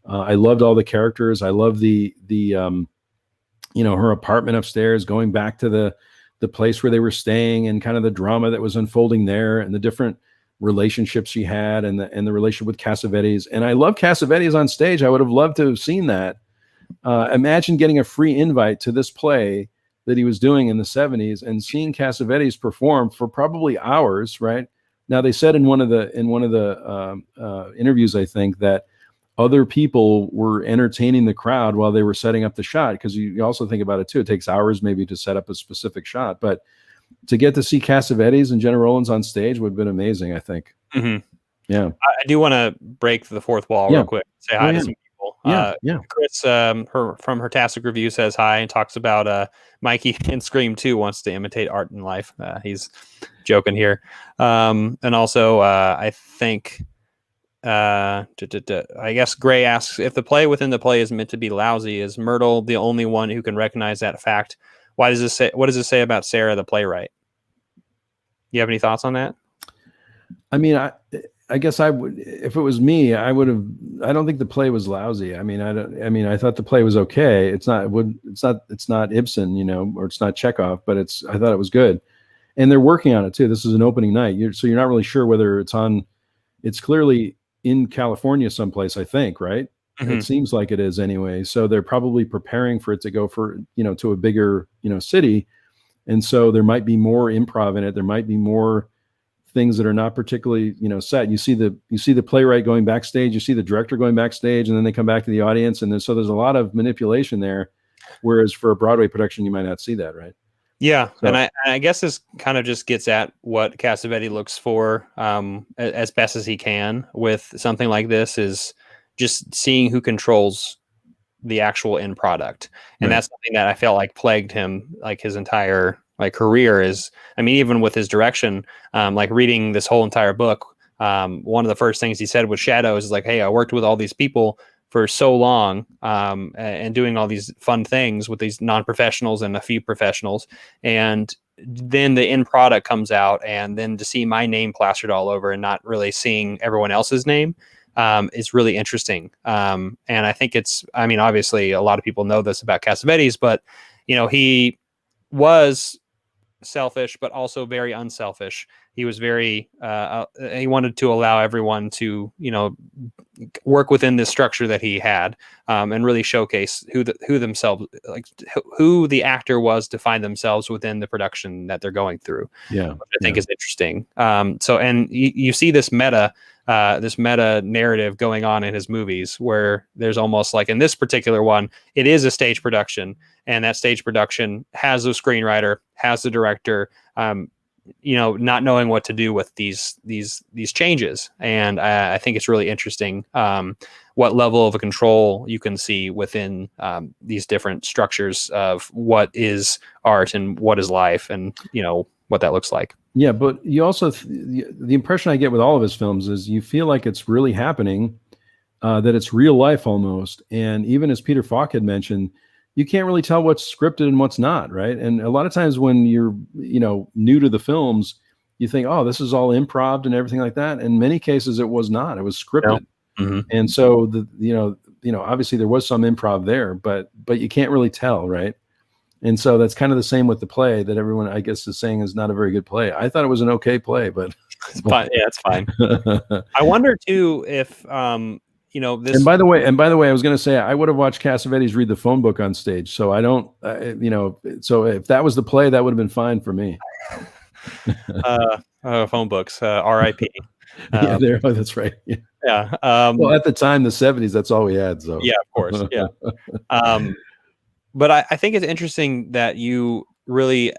I loved all the characters. I loved the her apartment upstairs, going back to the place where they were staying, and kind of the drama that was unfolding there, and the different relationships she had, and the relationship with Cassavetes. And I love Cassavetes on stage. I would have loved to have seen that. Imagine getting a free invite to this play that he was doing in the 70s and seeing Cassavetes perform for probably hours, right? Now, they said in one of the interviews, I think, that other people were entertaining the crowd while they were setting up the shot, because you also think about it too. It takes hours maybe to set up a specific shot, but to get to see Cassavetes and Jenna Rollins on stage would have been amazing, I think. Mm-hmm. Yeah. I do want to break the fourth wall real quick. Say hi to some people. Chris, from her Tastic Review, says hi and talks about Mikey in Scream 2 wants to imitate art in life. He's joking here. And also, I think... I guess Gray asks, if the play within the play is meant to be lousy, is Myrtle the only one who can recognize that fact? What does it say about Sarah, the playwright? You have any thoughts on that? I guess I would, if it was me, I would have. I don't think the play was lousy. I mean, I thought the play was okay. It's not Ibsen, or it's not Chekhov, but I thought it was good, and they're working on it too. This is an opening night, so you're not really sure whether it's on. It's clearly in California someplace, I think, right? Mm-hmm. It seems like it is anyway. So they're probably preparing for it to go to a bigger, city, and so there might be more improv in it. There might be more things that are not particularly, set. You see the playwright going backstage, you see the director going backstage, and then they come back to the audience, and so there's a lot of manipulation there. Whereas for a Broadway production, you might not see that, right? Yeah, so, and I guess this kind of just gets at what Cassavetes looks for as best as he can with something like this, is just seeing who controls the actual end product, and that's something that I felt like plagued him like his entire career. Is, I mean, even with his direction, like reading this whole entire book, one of the first things he said with Shadows is like, hey, I worked with all these people for so long, and doing all these fun things with these non-professionals and a few professionals, and then the end product comes out, and then to see my name plastered all over and not really seeing everyone else's name is really interesting. And I think obviously a lot of people know this about Cassavetes, but he was selfish, but also very unselfish. He was very, he wanted to allow everyone to, work within this structure that he had, and really showcase who the actor was to find themselves within the production that they're going through. Yeah. Which I think is interesting. So, and you see this meta narrative going on in his movies, where there's almost like, in this particular one, it is a stage production, and that stage production has the screenwriter, has the director, not knowing what to do with these changes. And I think it's really interesting what level of control you can see within these different structures of what is art and what is life, and what that looks like. Yeah, but you also the impression I get with all of his films is you feel like it's really happening, that it's real life almost. And even as Peter Falk had mentioned, you can't really tell what's scripted and what's not, right? And a lot of times when you're new to the films, you think, oh, this is all improv and everything like that. In many cases, it was not. It was scripted. Yeah. Mm-hmm. And so obviously there was some improv there, but you can't really tell, right? And so that's kind of the same with the play that everyone, I guess, is saying is not a very good play. I thought it was an okay play, but it's fine. Yeah, it's fine. I wonder too if this. And by the way, I was going to say I would have watched Cassavetes read the phone book on stage. So I don't, so if that was the play, that would have been fine for me. Phone books, R.I.P. Yeah, that's right. Yeah. Yeah. Well, at the time, the 70s, that's all we had. So yeah, of course. Yeah. But I think it's interesting that you really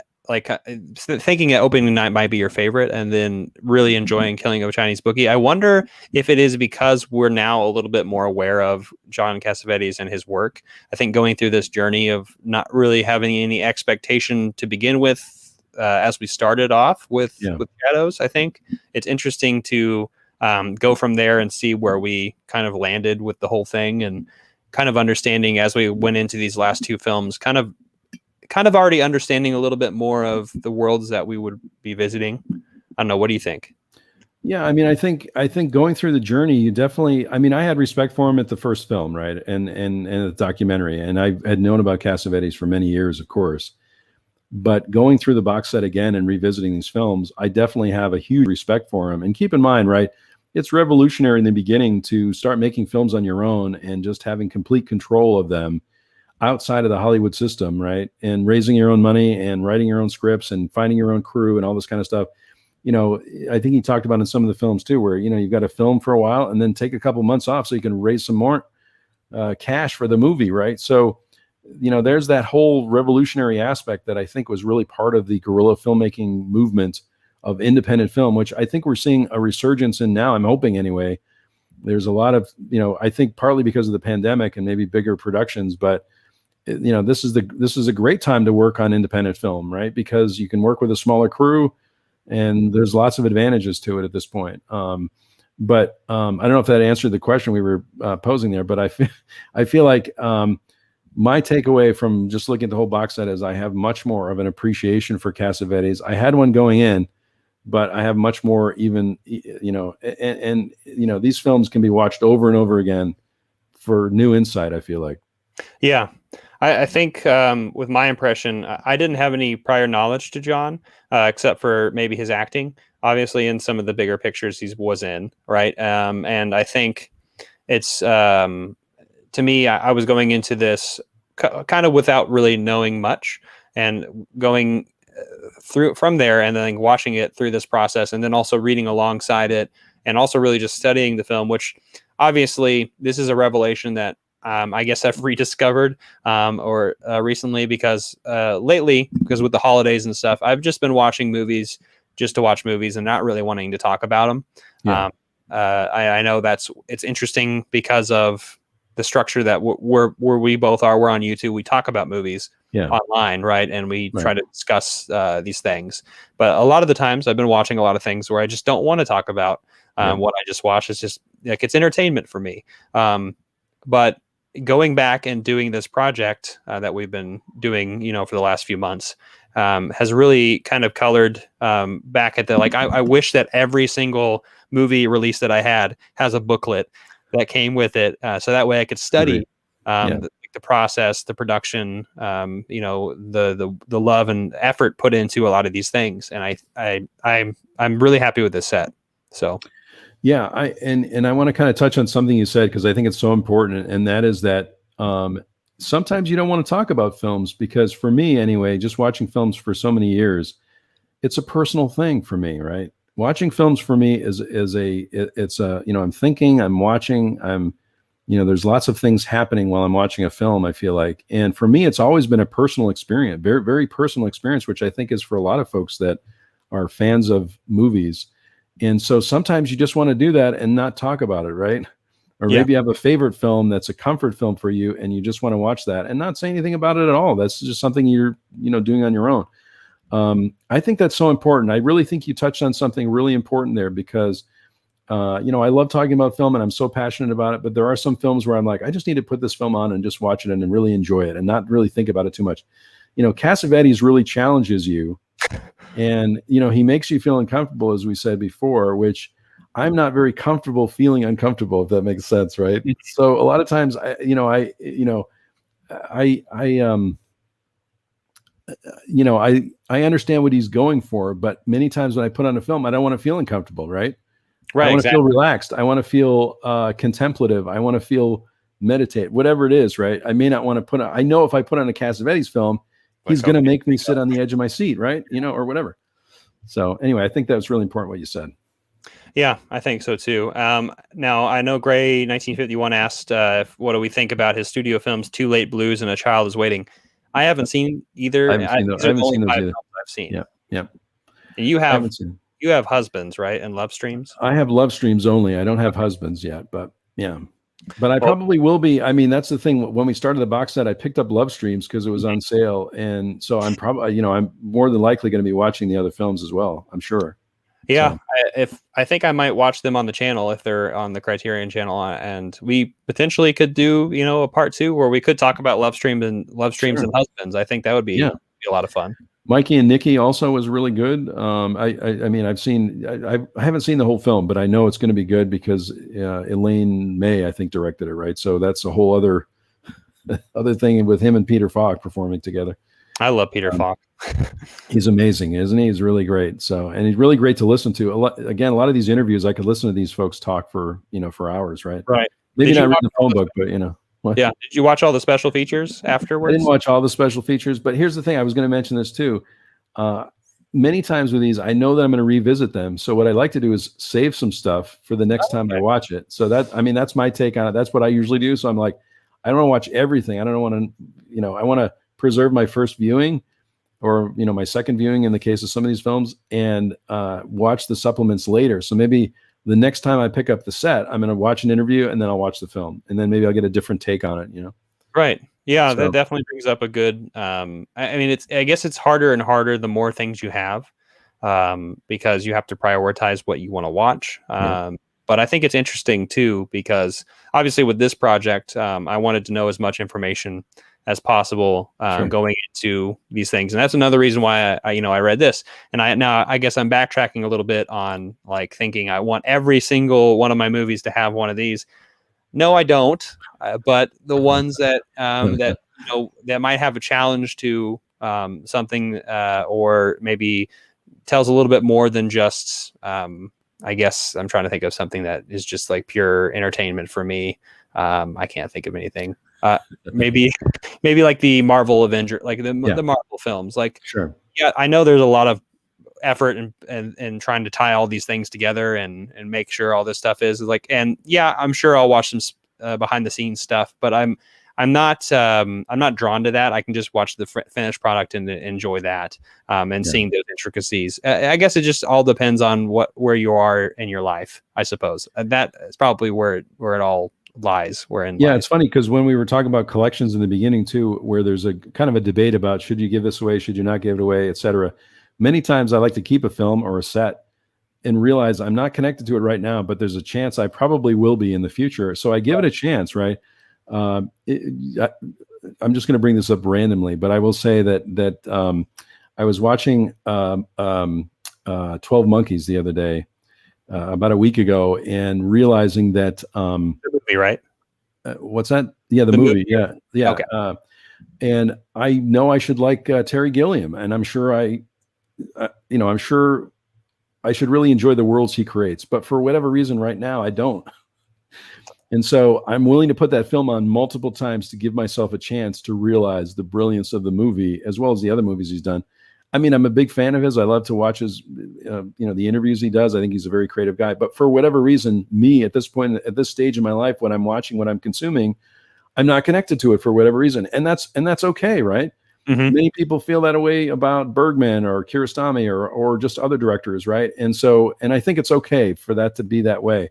thinking that opening night might be your favorite, and then really enjoying Killing of a Chinese Bookie. I wonder if it is because we're now a little bit more aware of John Cassavetes and his work. I think going through this journey of not really having any expectation to begin with, as we started off with Shadows, I think it's interesting to go from there and see where we kind of landed with the whole thing, and kind of understanding as we went into these last two films, kind of already understanding a little bit more of the worlds that we would be visiting. I don't know. What do you think? Yeah, I mean, I think going through the journey, you definitely, I mean, I had respect for him at the first film, right? And the documentary, and I had known about Cassavetes for many years, of course. But going through the box set again and revisiting these films, I definitely have a huge respect for him. And keep in mind, right, it's revolutionary in the beginning to start making films on your own and just having complete control of them outside of the Hollywood system, right? And raising your own money and writing your own scripts and finding your own crew and all this kind of stuff. I think he talked about in some of the films too, where, you've got to film for a while and then take a couple months off so you can raise some more cash for the movie, right? So, there's that whole revolutionary aspect that I think was really part of the guerrilla filmmaking movement of independent film, which I think we're seeing a resurgence in now. I'm hoping anyway. There's a lot of, I think partly because of the pandemic and maybe bigger productions, but this is a great time to work on independent film, right? Because you can work with a smaller crew, and there's lots of advantages to it at this point. But I don't know if that answered the question we were posing there, but I feel like my takeaway from just looking at the whole box set is I have much more of an appreciation for Cassavetes. I had one going in, but I have much more even, you know, and you know, these films can be watched over and over again for new insight, I feel like. Yeah. I think with my impression, I didn't have any prior knowledge to John, except for maybe his acting, obviously in some of the bigger pictures he was in, right? And I think it's, to me, I was going into this kind of without really knowing much, and going through from there, and then watching it through this process, and then also reading alongside it, and also really just studying the film, which obviously this is a revelation that I guess I've rediscovered recently, because lately, because with the holidays and stuff, I've just been watching movies just to watch movies and not really wanting to talk about them. Yeah. I know it's interesting because of the structure that where we both are. We're on YouTube. We talk about movies online, right? And we try to discuss these things. But a lot of the times I've been watching a lot of things where I just don't want to talk about what I just watched. It's just like, it's entertainment for me. But going back and doing this project that we've been doing, you know, for the last few months, has really kind of colored back at the, like, I wish that every single movie release that I had has a booklet that came with it, so that way I could study the process, the production, you know, the love and effort put into a lot of these things, and I'm really happy with this set. So. Yeah, I want to kind of touch on something you said, because I think it's so important, and that is that sometimes you don't want to talk about films, because for me anyway, just watching films for so many years, it's a personal thing for me, right? Watching films for me it's a, you know, I'm thinking, I'm watching, you know, there's lots of things happening while I'm watching a film, I feel like. And for me, it's always been a personal experience, very, very personal experience, which I think is for a lot of folks that are fans of movies. And so sometimes you just want to do that and not talk about it, right? Or maybe you have a favorite film that's a comfort film for you, and you just want to watch that and not say anything about it at all. That's just something you're, you know, doing on your own. I think that's so important. I really think you touched on something really important there, because, you know, I love talking about film and I'm so passionate about it, but there are some films where I'm like, I just need to put this film on and just watch it and really enjoy it and not really think about it too much. You know, Cassavetes really challenges you. And, you know, he makes you feel uncomfortable, as we said before, which I'm not very comfortable feeling uncomfortable, if that makes sense. Right. So a lot of times, I understand what he's going for, but many times when I put on a film, I don't want to feel uncomfortable. Right. I want to feel relaxed. I want to feel contemplative. I want to feel meditate, whatever it is. Right. I may not want to I know if I put on a Cassavetes film, he's going to make me sit on the edge of my seat, right? You know, or whatever. So anyway, I think that was really important what you said. Yeah, I think so too. Now, I know Gray 1951 asked, what do we think about his studio films, Too Late Blues and A Child Is Waiting? I haven't seen either. I haven't seen those either. I've seen. Yeah, yeah. And you have husbands, right? And love streams? I have love streams only. I don't have husbands yet, but yeah. But I probably will be. I mean, that's the thing. When we started the box set, I picked up love streams because it was on sale. And so I'm probably, you know, I'm more than likely going to be watching the other films as well, I'm sure. Yeah. So. I think I might watch them on the channel if they're on the Criterion channel. And we potentially could do, you know, a part 2 where we could talk about love streams and husbands. I think that would be a lot of fun. Mikey and Nikki also was really good. I mean, I haven't seen the whole film, but I know it's going to be good because Elaine May, I think, directed it, right? So that's a whole other thing with him and Peter Falk performing together. I love Peter Falk. He's amazing, isn't he? He's really great. So, and he's really great to listen to. A lot of these interviews, I could listen to these folks talk for hours, right? Right. Maybe not read the phone book, but you know. What? Yeah. Did you watch all the special features afterwards? I didn't watch all the special features, but here's the thing. I was going to mention this too. Many times with these, I know that I'm going to revisit them. So what I like to do is save some stuff for the next time I watch it. So that's my take on it. That's what I usually do. So I'm like, I don't want to watch everything. I don't want to, I want to preserve my first viewing or, my second viewing in the case of some of these films and watch the supplements later. So maybe the next time I pick up the set, I'm going to watch an interview and then I'll watch the film and then maybe I'll get a different take on it, Right. Yeah, so that definitely brings up a good, I mean, I guess it's harder and harder the more things you have because you have to prioritize what you want to watch. But I think it's interesting too, because obviously with this project, I wanted to know as much information as possible going into these things. And that's another reason why I read this. And I guess I'm backtracking a little bit on like thinking I want every single one of my movies to have one of these. No, I don't. But the ones that that might have a challenge to something or maybe tells a little bit more than just I guess I'm trying to think of something that is just like pure entertainment for me. I can't think of anything. Maybe like the Marvel Avenger, like the Marvel films. Like, yeah, I know there's a lot of effort and trying to tie all these things together and make sure all this stuff is like, and yeah, I'm sure I'll watch some behind the scenes stuff, but I'm not drawn to that. I can just watch the finished product and enjoy that seeing those intricacies. I guess it just all depends on where you are in your life, I suppose. That is probably where it all lies. It's funny because when we were talking about collections in the beginning too, where there's a kind of a debate about should you give this away, should you not give it away, etc. Many times I like to keep a film or a set and realize I'm not connected to it right now, but there's a chance I probably will be in the future. So I give it a chance, right? I'm just going to bring this up randomly, but I will say that I was watching 12 Monkeys the other day, about a week ago, and realizing that the movie, right? What's that? Yeah, the movie. Yeah. Okay. And I know I should like Terry Gilliam, and I'm sure I'm sure I should really enjoy the worlds he creates, but for whatever reason, right now I don't. And so I'm willing to put that film on multiple times to give myself a chance to realize the brilliance of the movie as well as the other movies he's done. I mean, I'm a big fan of his. I love to watch his, the interviews he does. I think he's a very creative guy. But for whatever reason, me at this point, at this stage in my life, when I'm watching, what I'm consuming, I'm not connected to it for whatever reason, and that's okay, right? Mm-hmm. Many people feel that way about Bergman or Kiarostami or just other directors, right? And I think it's okay for that to be that way.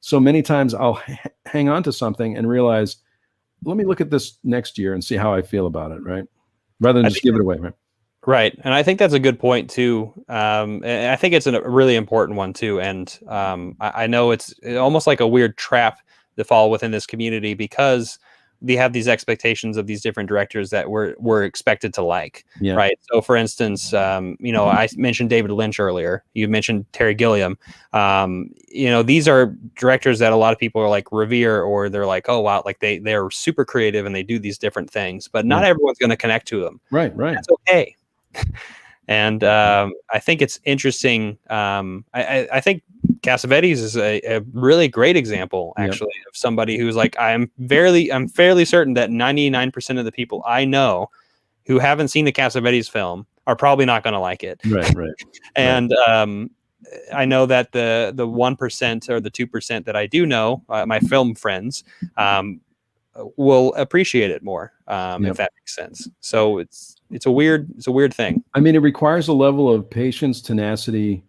So many times I'll hang on to something and realize, let me look at this next year and see how I feel about it, right? Rather than just give it away, right? Right. And I think that's a good point too. And I think it's a really important one too. And I know it's almost like a weird trap to fall within this community because they have these expectations of these different directors that we're expected to like, right? So for instance, I mentioned David Lynch earlier. You mentioned Terry Gilliam. These are directors that a lot of people are like revere, or they're like, oh wow, like they're super creative and they do these different things, but not everyone's going to connect to them. Right. That's okay. And I think it's interesting. I think Cassavetes is a really great example, actually, of somebody who's like, I'm fairly certain that 99% of the people I know who haven't seen the Cassavetes film are probably not going to like it. Right. And I know that the 1% or the 2% that I do know, my film friends, will appreciate it more, if that makes sense. So it's a weird thing. I mean, it requires a level of patience, tenacity,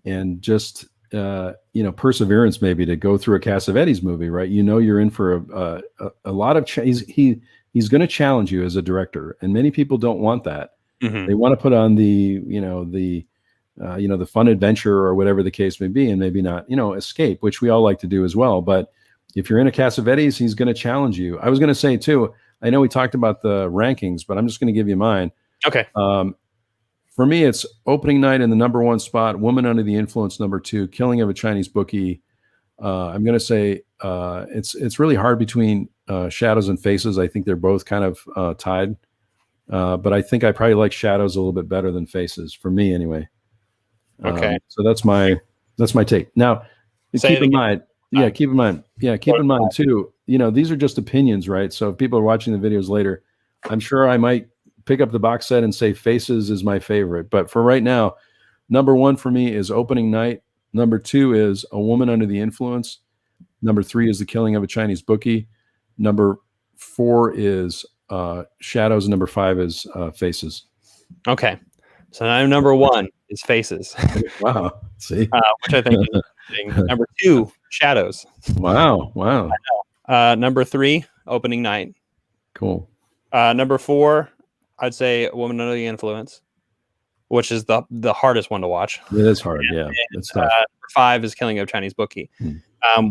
and just perseverance, maybe, to go through a Cassavetes movie, right? You're in for a lot of he's going to challenge you as a director, and many people don't want that. Mm-hmm. They want to put on the fun adventure or whatever the case may be, and maybe not escape, which we all like to do as well. But if you're in a Cassavetes, he's going to challenge you. I was going to say too, I know we talked about the rankings, but I'm just going to give you mine. Okay. For me, it's Opening Night in the number 1 spot, Woman Under the Influence number 2, Killing of a Chinese Bookie. I'm going to say it's really hard between Shadows and Faces. I think they're both kind of tied, but I think I probably like Shadows a little bit better than Faces, for me anyway. Okay. So that's my take. Now, keep in mind too, these are just opinions, right? So if people are watching the videos later, I'm sure I might pick up the box set and say Faces is my favorite. But for right now, number 1 for me is Opening Night. Number 2 is A Woman Under the Influence. Number 3 is The Killing of a Chinese Bookie. Number 4 is Shadows. And number 5 is Faces. Okay. So now number 1 is Faces. Wow. See? Which I think is interesting. Number 2, Shadows. Wow. I know. Number 3, Opening Night. Cool. Number 4, I'd say Woman Under the Influence, which is the hardest one to watch. It is hard, yeah. It's tough. Number 5 is Killing of a Chinese Bookie.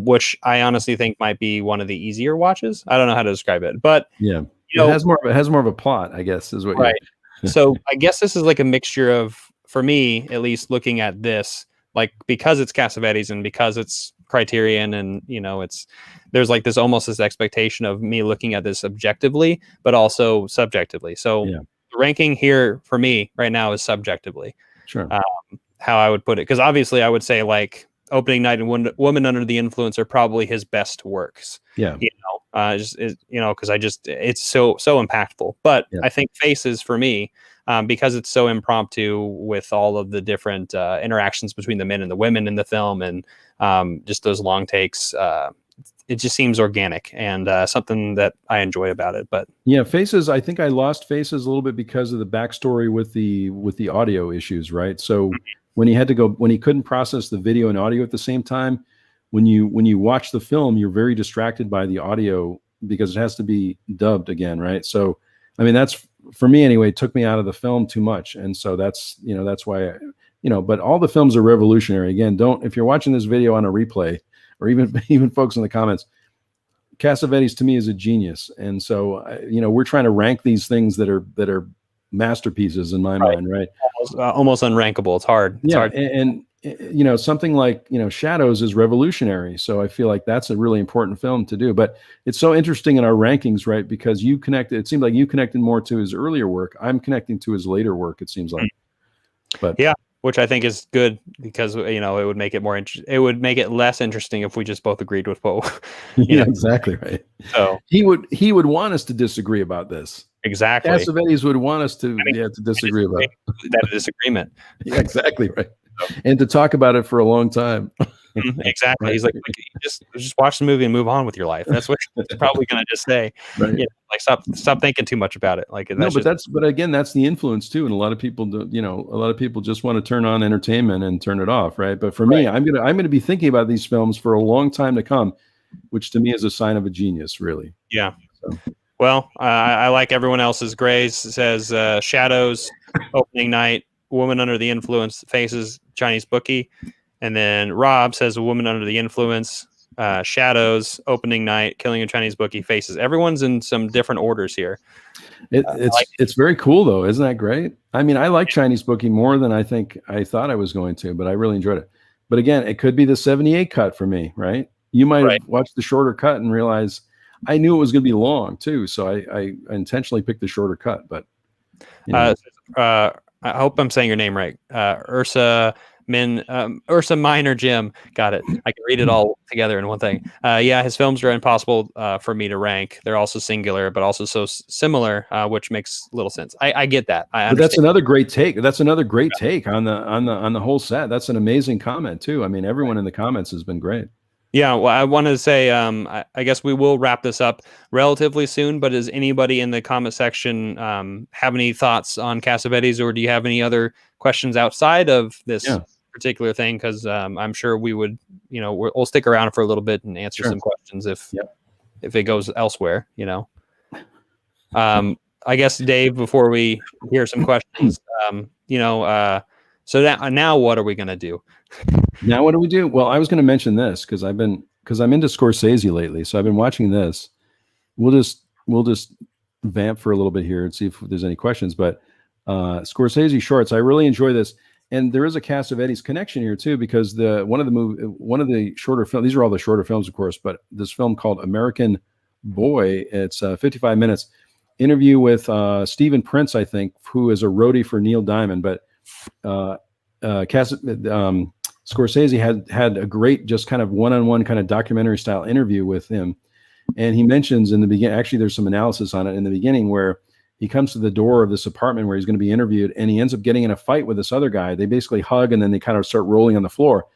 which I honestly think might be one of the easier watches. I don't know how to describe it, but yeah, it has more of a plot, I guess, is what right. So I guess this is like a mixture of, for me at least, looking at this, like, because it's Cassavetes and because it's Criterion, and there's like this expectation of me looking at this objectively but also subjectively. So the ranking here for me right now is subjectively. Sure. How I would put it, because obviously I would say like Opening Night and Woman Under the Influence are probably his best works. Yeah. Because it's so impactful. But I think Faces for me, because it's so impromptu with all of the different interactions between the men and the women in the film, and just those long takes, it just seems organic and something that I enjoy about it. But yeah, Faces, I think I lost Faces a little bit because of the backstory with the audio issues, right? So when he couldn't process the video and audio at the same time, when you watch the film, you're very distracted by the audio because it has to be dubbed again, right? So, I mean, that's, for me anyway, it took me out of the film too much. And so that's why, but all the films are revolutionary. Again, if you're watching this video on a replay, or even folks in the comments, Cassavetes to me is a genius. And so, we're trying to rank these things that are masterpieces in my mind, right? Almost unrankable. It's hard. It's hard. And something like, Shadows is revolutionary. So I feel like that's a really important film to do. But it's so interesting in our rankings, right? Because it seemed like you connected more to his earlier work. I'm connecting to his later work, it seems like. But yeah, which I think is good, because it would make it more it would make it less interesting if we just both agreed with both. Exactly right. So he would want us to disagree about this. Exactly. Cassavetes would want us to disagree about that disagreement. Yeah, exactly right. And to talk about it for a long time. Exactly. Right. He's like, just watch the movie and move on with your life. That's what he's probably going to just say. Right. Like stop thinking too much about it. Like, but again, that's the influence too. And a lot of people do, a lot of people just want to turn on entertainment and turn it off. Right. But for me, I'm going to be thinking about these films for a long time to come, which to me is a sign of a genius, really. Yeah. So. Well, I like everyone else's. Grays says Shadows, Opening Night, Woman Under the Influence, Faces, Chinese Bookie. And then Rob says A Woman Under the Influence, Shadows, Opening Night, Killing a Chinese Bookie, Faces. Everyone's in some different orders here. It's very cool, though. Isn't that great? I mean, I like Chinese Bookie more than I thought I was going to, but I really enjoyed it. But again, it could be the 78 cut for me, right? You might have watched the shorter cut and realize I knew it was going to be long too. So I intentionally picked the shorter cut, but I hope I'm saying your name right. Ursa Minor Jim. Got it. I can read it all together in one thing. His films are impossible for me to rank. They're also singular, but also so similar, which makes little sense. I get that. But that's another great take. That's another great take on the whole set. That's an amazing comment too. I mean, everyone in the comments has been great. Yeah, well, I wanted to say, I guess we will wrap this up relatively soon, but does anybody in the comment section have any thoughts on Cassavetes, or do you have any other questions outside of this particular thing? Because I'm sure we would, we'll stick around for a little bit and answer some questions if it goes elsewhere, I guess, Dave, before we hear some questions, so now what are we going to do? Now what do we do? Well, I was going to mention this because I'm into Scorsese lately, so I've been watching this. We'll just vamp for a little bit here and see if there's any questions. But Scorsese shorts, I really enjoy this, and there is a Cassavetes connection here too, because one of the shorter films. These are all the shorter films, of course, but this film called American Boy. It's 55 minutes. Interview with Stephen Prince, I think, who is a roadie for Neil Diamond, but. Scorsese had a great, just kind of one-on-one kind of documentary style interview with him. And he mentions in the beginning, actually there's some analysis on it in the beginning, where he comes to the door of this apartment where he's going to be interviewed, and he ends up getting in a fight with this other guy. They basically hug, and then they kind of start rolling on the floor.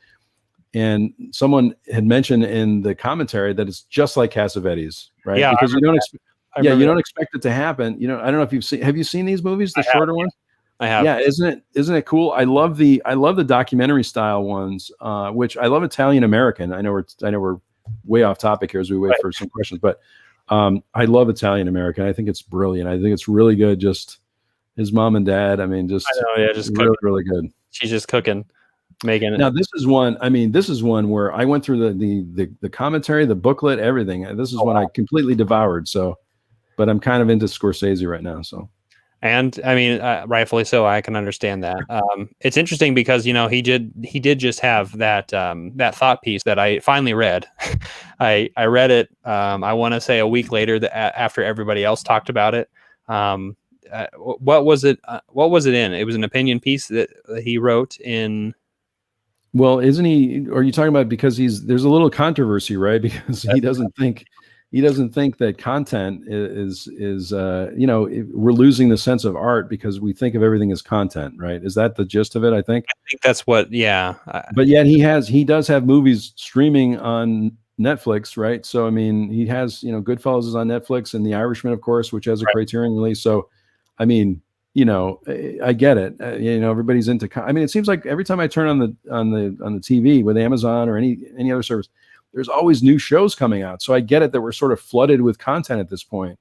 And someone had mentioned in the commentary that it's just like Cassavetes, right? Yeah, because you don't expect it to happen. I don't know if have you seen these movies, the shorter ones? I have. Yeah, isn't it cool? I love the documentary style ones, which I love. Italian American. I know we're way off topic here as we wait for some questions, but I love Italian American. I think it's brilliant. I think it's really good. Just his mom and dad. I mean, just really, really good. She's just cooking. making it. Now this is one. I mean, this is one where I went through the commentary, the booklet, everything. This is one I completely devoured. So, but I'm kind of into Scorsese right now. So, and I mean, rightfully so. I can understand that. It's interesting because he did just have that that thought piece that I finally read. I read it. I want to say a week later after everybody else talked about it. What was it? What was it in? It was an opinion piece that he wrote in. Well, isn't he? Are you talking about because there's a little controversy, right? Because he doesn't think that content is we're losing the sense of art because we think of everything as content, right? Is that the gist of it? I think that's what. Yeah. But yet he does have movies streaming on Netflix, right? So I mean, he has Goodfellas is on Netflix, and The Irishman, of course, which has a Criterion release. So, I mean. I get it. Everybody's into. I mean, it seems like every time I turn on the TV with Amazon or any other service, there's always new shows coming out. So I get it that we're sort of flooded with content at this point,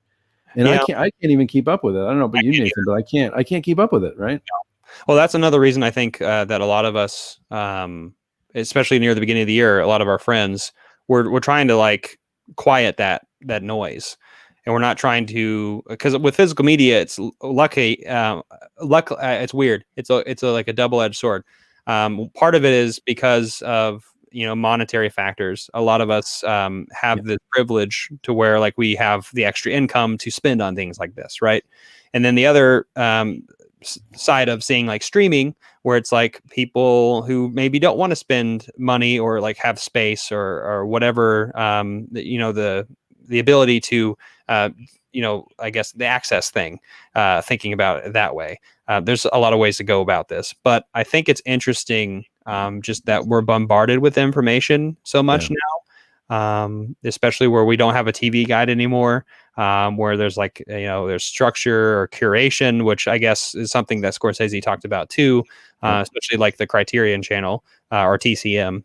and I can't even keep up with it. I don't know about you, Nathan, but I can't keep up with it. Right. Well, that's another reason I think that a lot of us, especially near the beginning of the year, a lot of our friends, we're trying to like quiet that noise. And we're not trying to, because with physical media, it's lucky. It's weird. It's like a double-edged sword. Part of it is because of monetary factors. A lot of us have the privilege to where like we have the extra income to spend on things like this, right? And then the other side of seeing like streaming, where it's like people who maybe don't want to spend money or like have space or whatever, the ability to, I guess the access thing, thinking about it that way. There's a lot of ways to go about this, but I think it's interesting just that we're bombarded with information so much now, especially where we don't have a TV guide anymore, where there's like, there's structure or curation, which I guess is something that Scorsese talked about too, especially like the Criterion channel or TCM.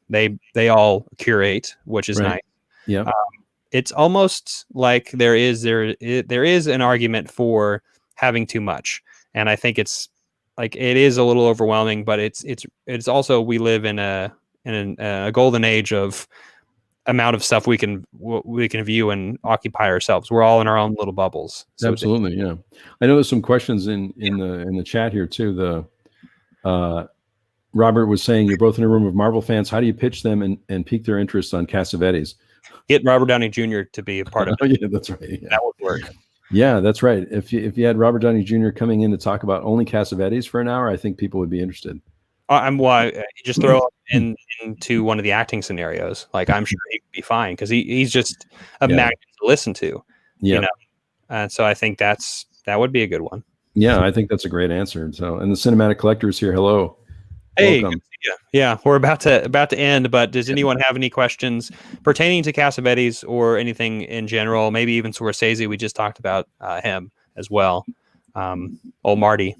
They all curate, which is nice. Yeah. It's almost like there is an argument for having too much, and I think it's like it is a little overwhelming. But it's also we live in a golden age of amount of stuff we can view and occupy ourselves. We're all in our own little bubbles. So absolutely, yeah. I know there's some questions in the chat here too. Robert was saying you're both in a room of Marvel fans. How do you pitch them and pique their interest on Cassavetes? Get Robert Downey Jr. to be a part of it. Oh, yeah, that's right. Yeah. That would work. Yeah, that's right. If you had Robert Downey Jr. coming in to talk about only Cassavetes for an hour, I think people would be interested. You just throw him into one of the acting scenarios. Like I'm sure he'd be fine because he's just a magnet to listen to. Yeah. And so I think that would be a good one. Yeah, I think that's a great answer. So, and the cinematic collector is here. Hello. Hey, yeah, we're about to end, but does anyone have any questions pertaining to Cassavetes or anything in general? Maybe even Scorsese. We just talked about him as well. Old Marty.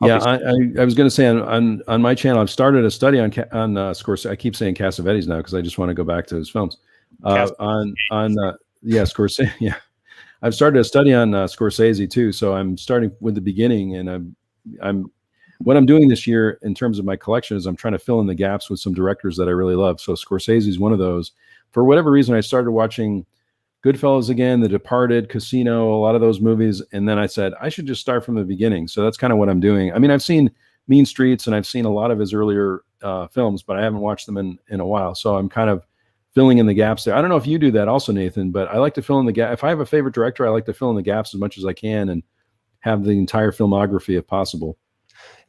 Yeah, I was going to say on my channel, I've started a study on Scorsese. I keep saying Cassavetes now because I just want to go back to his films. Scorsese. Yeah, I've started a study on Scorsese too. So I'm starting with the beginning, and I'm what I'm doing this year in terms of my collection is I'm trying to fill in the gaps with some directors that I really love. So Scorsese is one of those. For whatever reason, I started watching Goodfellas again, The Departed, Casino, a lot of those movies. And then I said, I should just start from the beginning. So that's kind of what I'm doing. I mean, I've seen Mean Streets and I've seen a lot of his earlier films, but I haven't watched them in a while. So I'm kind of filling in the gaps there. I don't know if you do that also, Nathan, but I like to fill in the gap. If I have a favorite director, I like to fill in the gaps as much as I can and have the entire filmography if possible.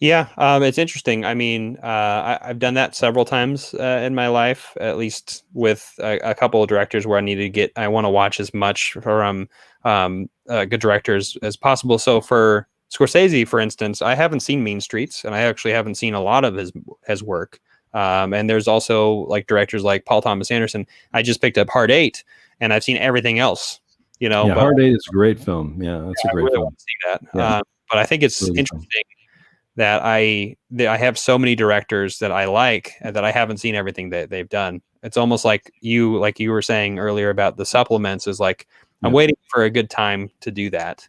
Yeah, it's interesting. I mean, I've done that several times in my life, at least with a couple of directors where I want to watch as much from good directors as possible. So for Scorsese, for instance, I haven't seen Mean Streets, and I actually haven't seen a lot of his work. And there's also like directors like Paul Thomas Anderson. I just picked up Hard Eight, and I've seen everything else. Yeah, Hard Eight is a great film. Yeah, that's a great film. I really want to see that. Yeah. But I think it's really interesting that I have so many directors that I like and that I haven't seen everything that they've done. It's almost like you were saying earlier about the supplements is like, I'm waiting for a good time to do that.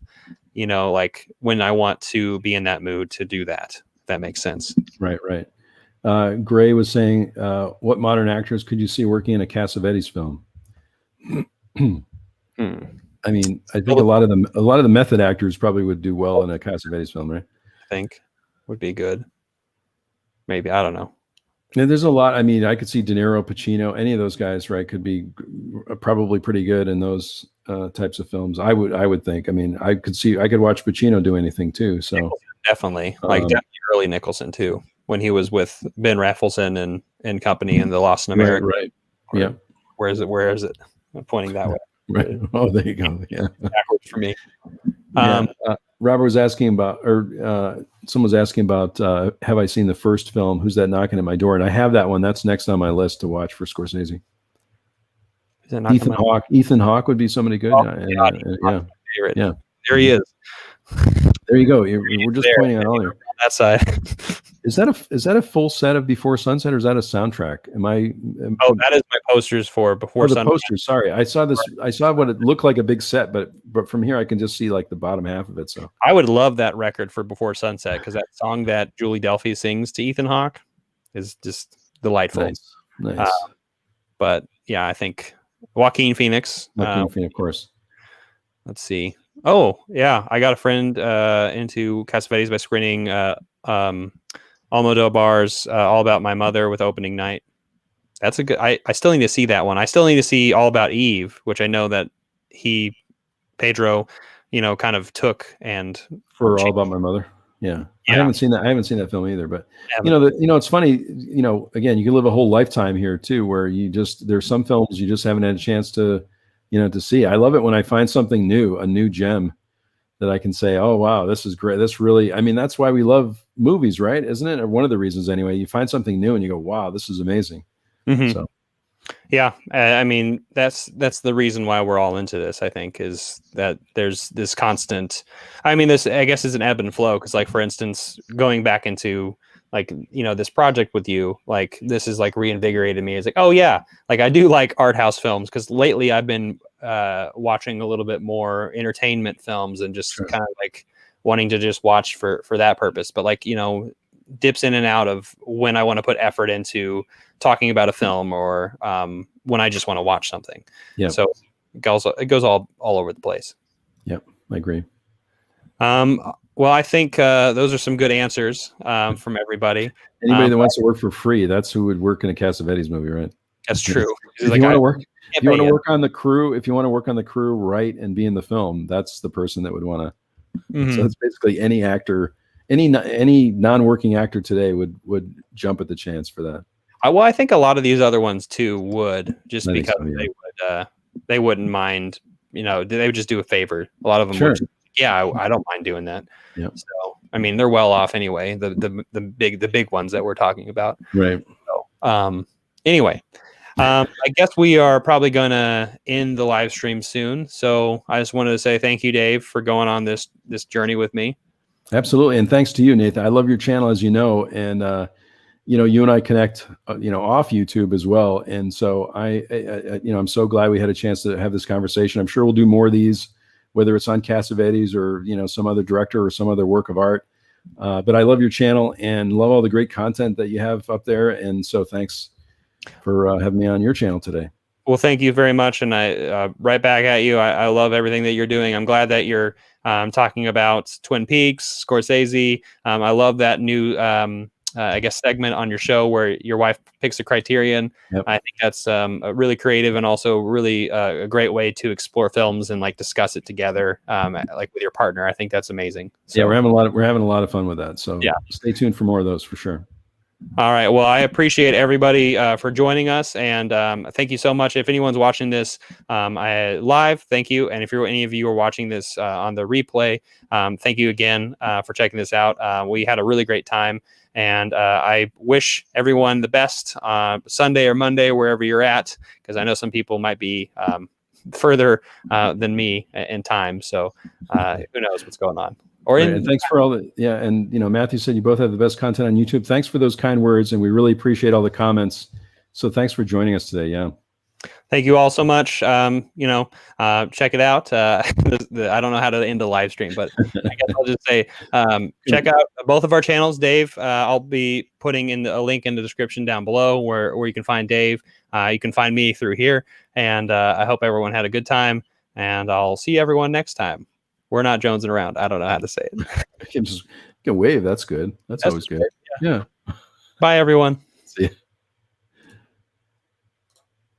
Like when I want to be in that mood to do that. that makes sense. Right. Gray was saying, what modern actors could you see working in a Cassavetes film? I mean, I think a lot of the method actors probably would do well in a Cassavetes film, right? I think would be good. Maybe, I don't know. And there's a lot. I mean, I could see De Niro, Pacino, any of those guys, right, could be probably pretty good in those types of films. I would think. I mean, I could watch Pacino do anything too. So Nicholson, definitely, definitely early Nicholson too, when he was with Ben Raffleson and company in The Lost in America. Right. Yeah. Where is it? I'm pointing that way. Right. Oh, there you go. Yeah. Backwards for me. Robert was asking about, or someone was asking about, have I seen the first film? Who's that knocking at my door? And I have that one. That's next on my list to watch for Scorsese. Ethan Hawke would be somebody good. Yeah. There he is. There you go. We're just pointing out all here. That side. Is that a full set of Before Sunset, or is that a soundtrack? That is my posters for Before Sunset. The posters. Sorry, I saw this. I saw what it looked like a big set, but from here I can just see like the bottom half of it. So I would love that record for Before Sunset, because that song that Julie Delphi sings to Ethan Hawke is just delightful. Nice. But yeah, I think Joaquin Phoenix. Of course. Let's see. Oh yeah, I got a friend into Cassavetes by screening Almodovar's All About My Mother with opening night. That's a good. I still need to see that one. I still need to see All About Eve, which I know that Pedro, kind of took and for All About My Mother. Yeah. I haven't seen that. I haven't seen that film either. But it's funny. Again, you can live a whole lifetime here too, where there's some films you just haven't had a chance to see. I love it when I find something new, a new gem that I can say, oh, wow, this is great. This really, I mean, that's why we love movies, right? Isn't it? Or one of the reasons anyway. You find something new and you go, wow, this is amazing. Mm-hmm. So, yeah, I mean, that's the reason why we're all into this, I think, is that there's this constant, I mean, this, I guess, is an ebb and flow. Because, like, for instance, going back into, like, this project with you, like, this is like reinvigorated me. It's like, oh yeah, like I do like art house films, because lately I've been watching a little bit more entertainment films and just kind of like wanting to just watch for that purpose. But like, dips in and out of when I want to put effort into talking about a film, or when I just want to watch something. Yeah. So it goes all over the place. Yep, I agree. Well, I think those are some good answers from everybody. Anybody that wants to work for free, that's who would work in a Cassavetes movie, right? That's true. If you want to work on the crew, write and be in the film, that's the person that would want to. Mm-hmm. So it's basically any actor, any non-working actor today would jump at the chance for that. Well, I think a lot of these other ones too would, just because they wouldn't mind. They would just do a favor. A lot of them would. Yeah, I don't mind doing that. Yeah. So I mean, they're well off anyway. The big ones that we're talking about. Right. So, anyway, I guess we are probably gonna end the live stream soon. So I just wanted to say thank you, Dave, for going on this journey with me. Absolutely, and thanks to you, Nathan. I love your channel, as you know, and you and I connect, off YouTube as well. And so I'm so glad we had a chance to have this conversation. I'm sure we'll do more of these, whether it's on Cassavetes or, some other director or some other work of art. But I love your channel and love all the great content that you have up there. And so thanks for having me on your channel today. Well, thank you very much. And I right back at you. I love everything that you're doing. I'm glad that you're talking about Twin Peaks, Scorsese. I love that new segment on your show where your wife picks a criterion. Yep. I think that's really creative and also really a great way to explore films and like discuss it together, like with your partner. I think that's amazing. So, yeah, we're having a lot of fun with that. So yeah, stay tuned for more of those for sure. All right. Well, I appreciate everybody for joining us, and thank you so much. If anyone's watching this live, thank you. And if any of you are watching this on the replay, thank you again for checking this out. We had a really great time. And I wish everyone the best Sunday or Monday, wherever you're at, because I know some people might be further than me in time. So who knows what's going on. And thanks for all the, yeah. And, Matthew said you both have the best content on YouTube. Thanks for those kind words. And we really appreciate all the comments. So thanks for joining us today. Yeah. Thank you all so much. Check it out. I don't know how to end a live stream, but I guess I'll just say, check out both of our channels. Dave, I'll be putting in a link in the description down below where you can find Dave. You can find me through here. And I hope everyone had a good time. And I'll see everyone next time. We're not jonesing around. I don't know how to say it. You can wave. That's good. That's always good. Yeah. Bye, everyone.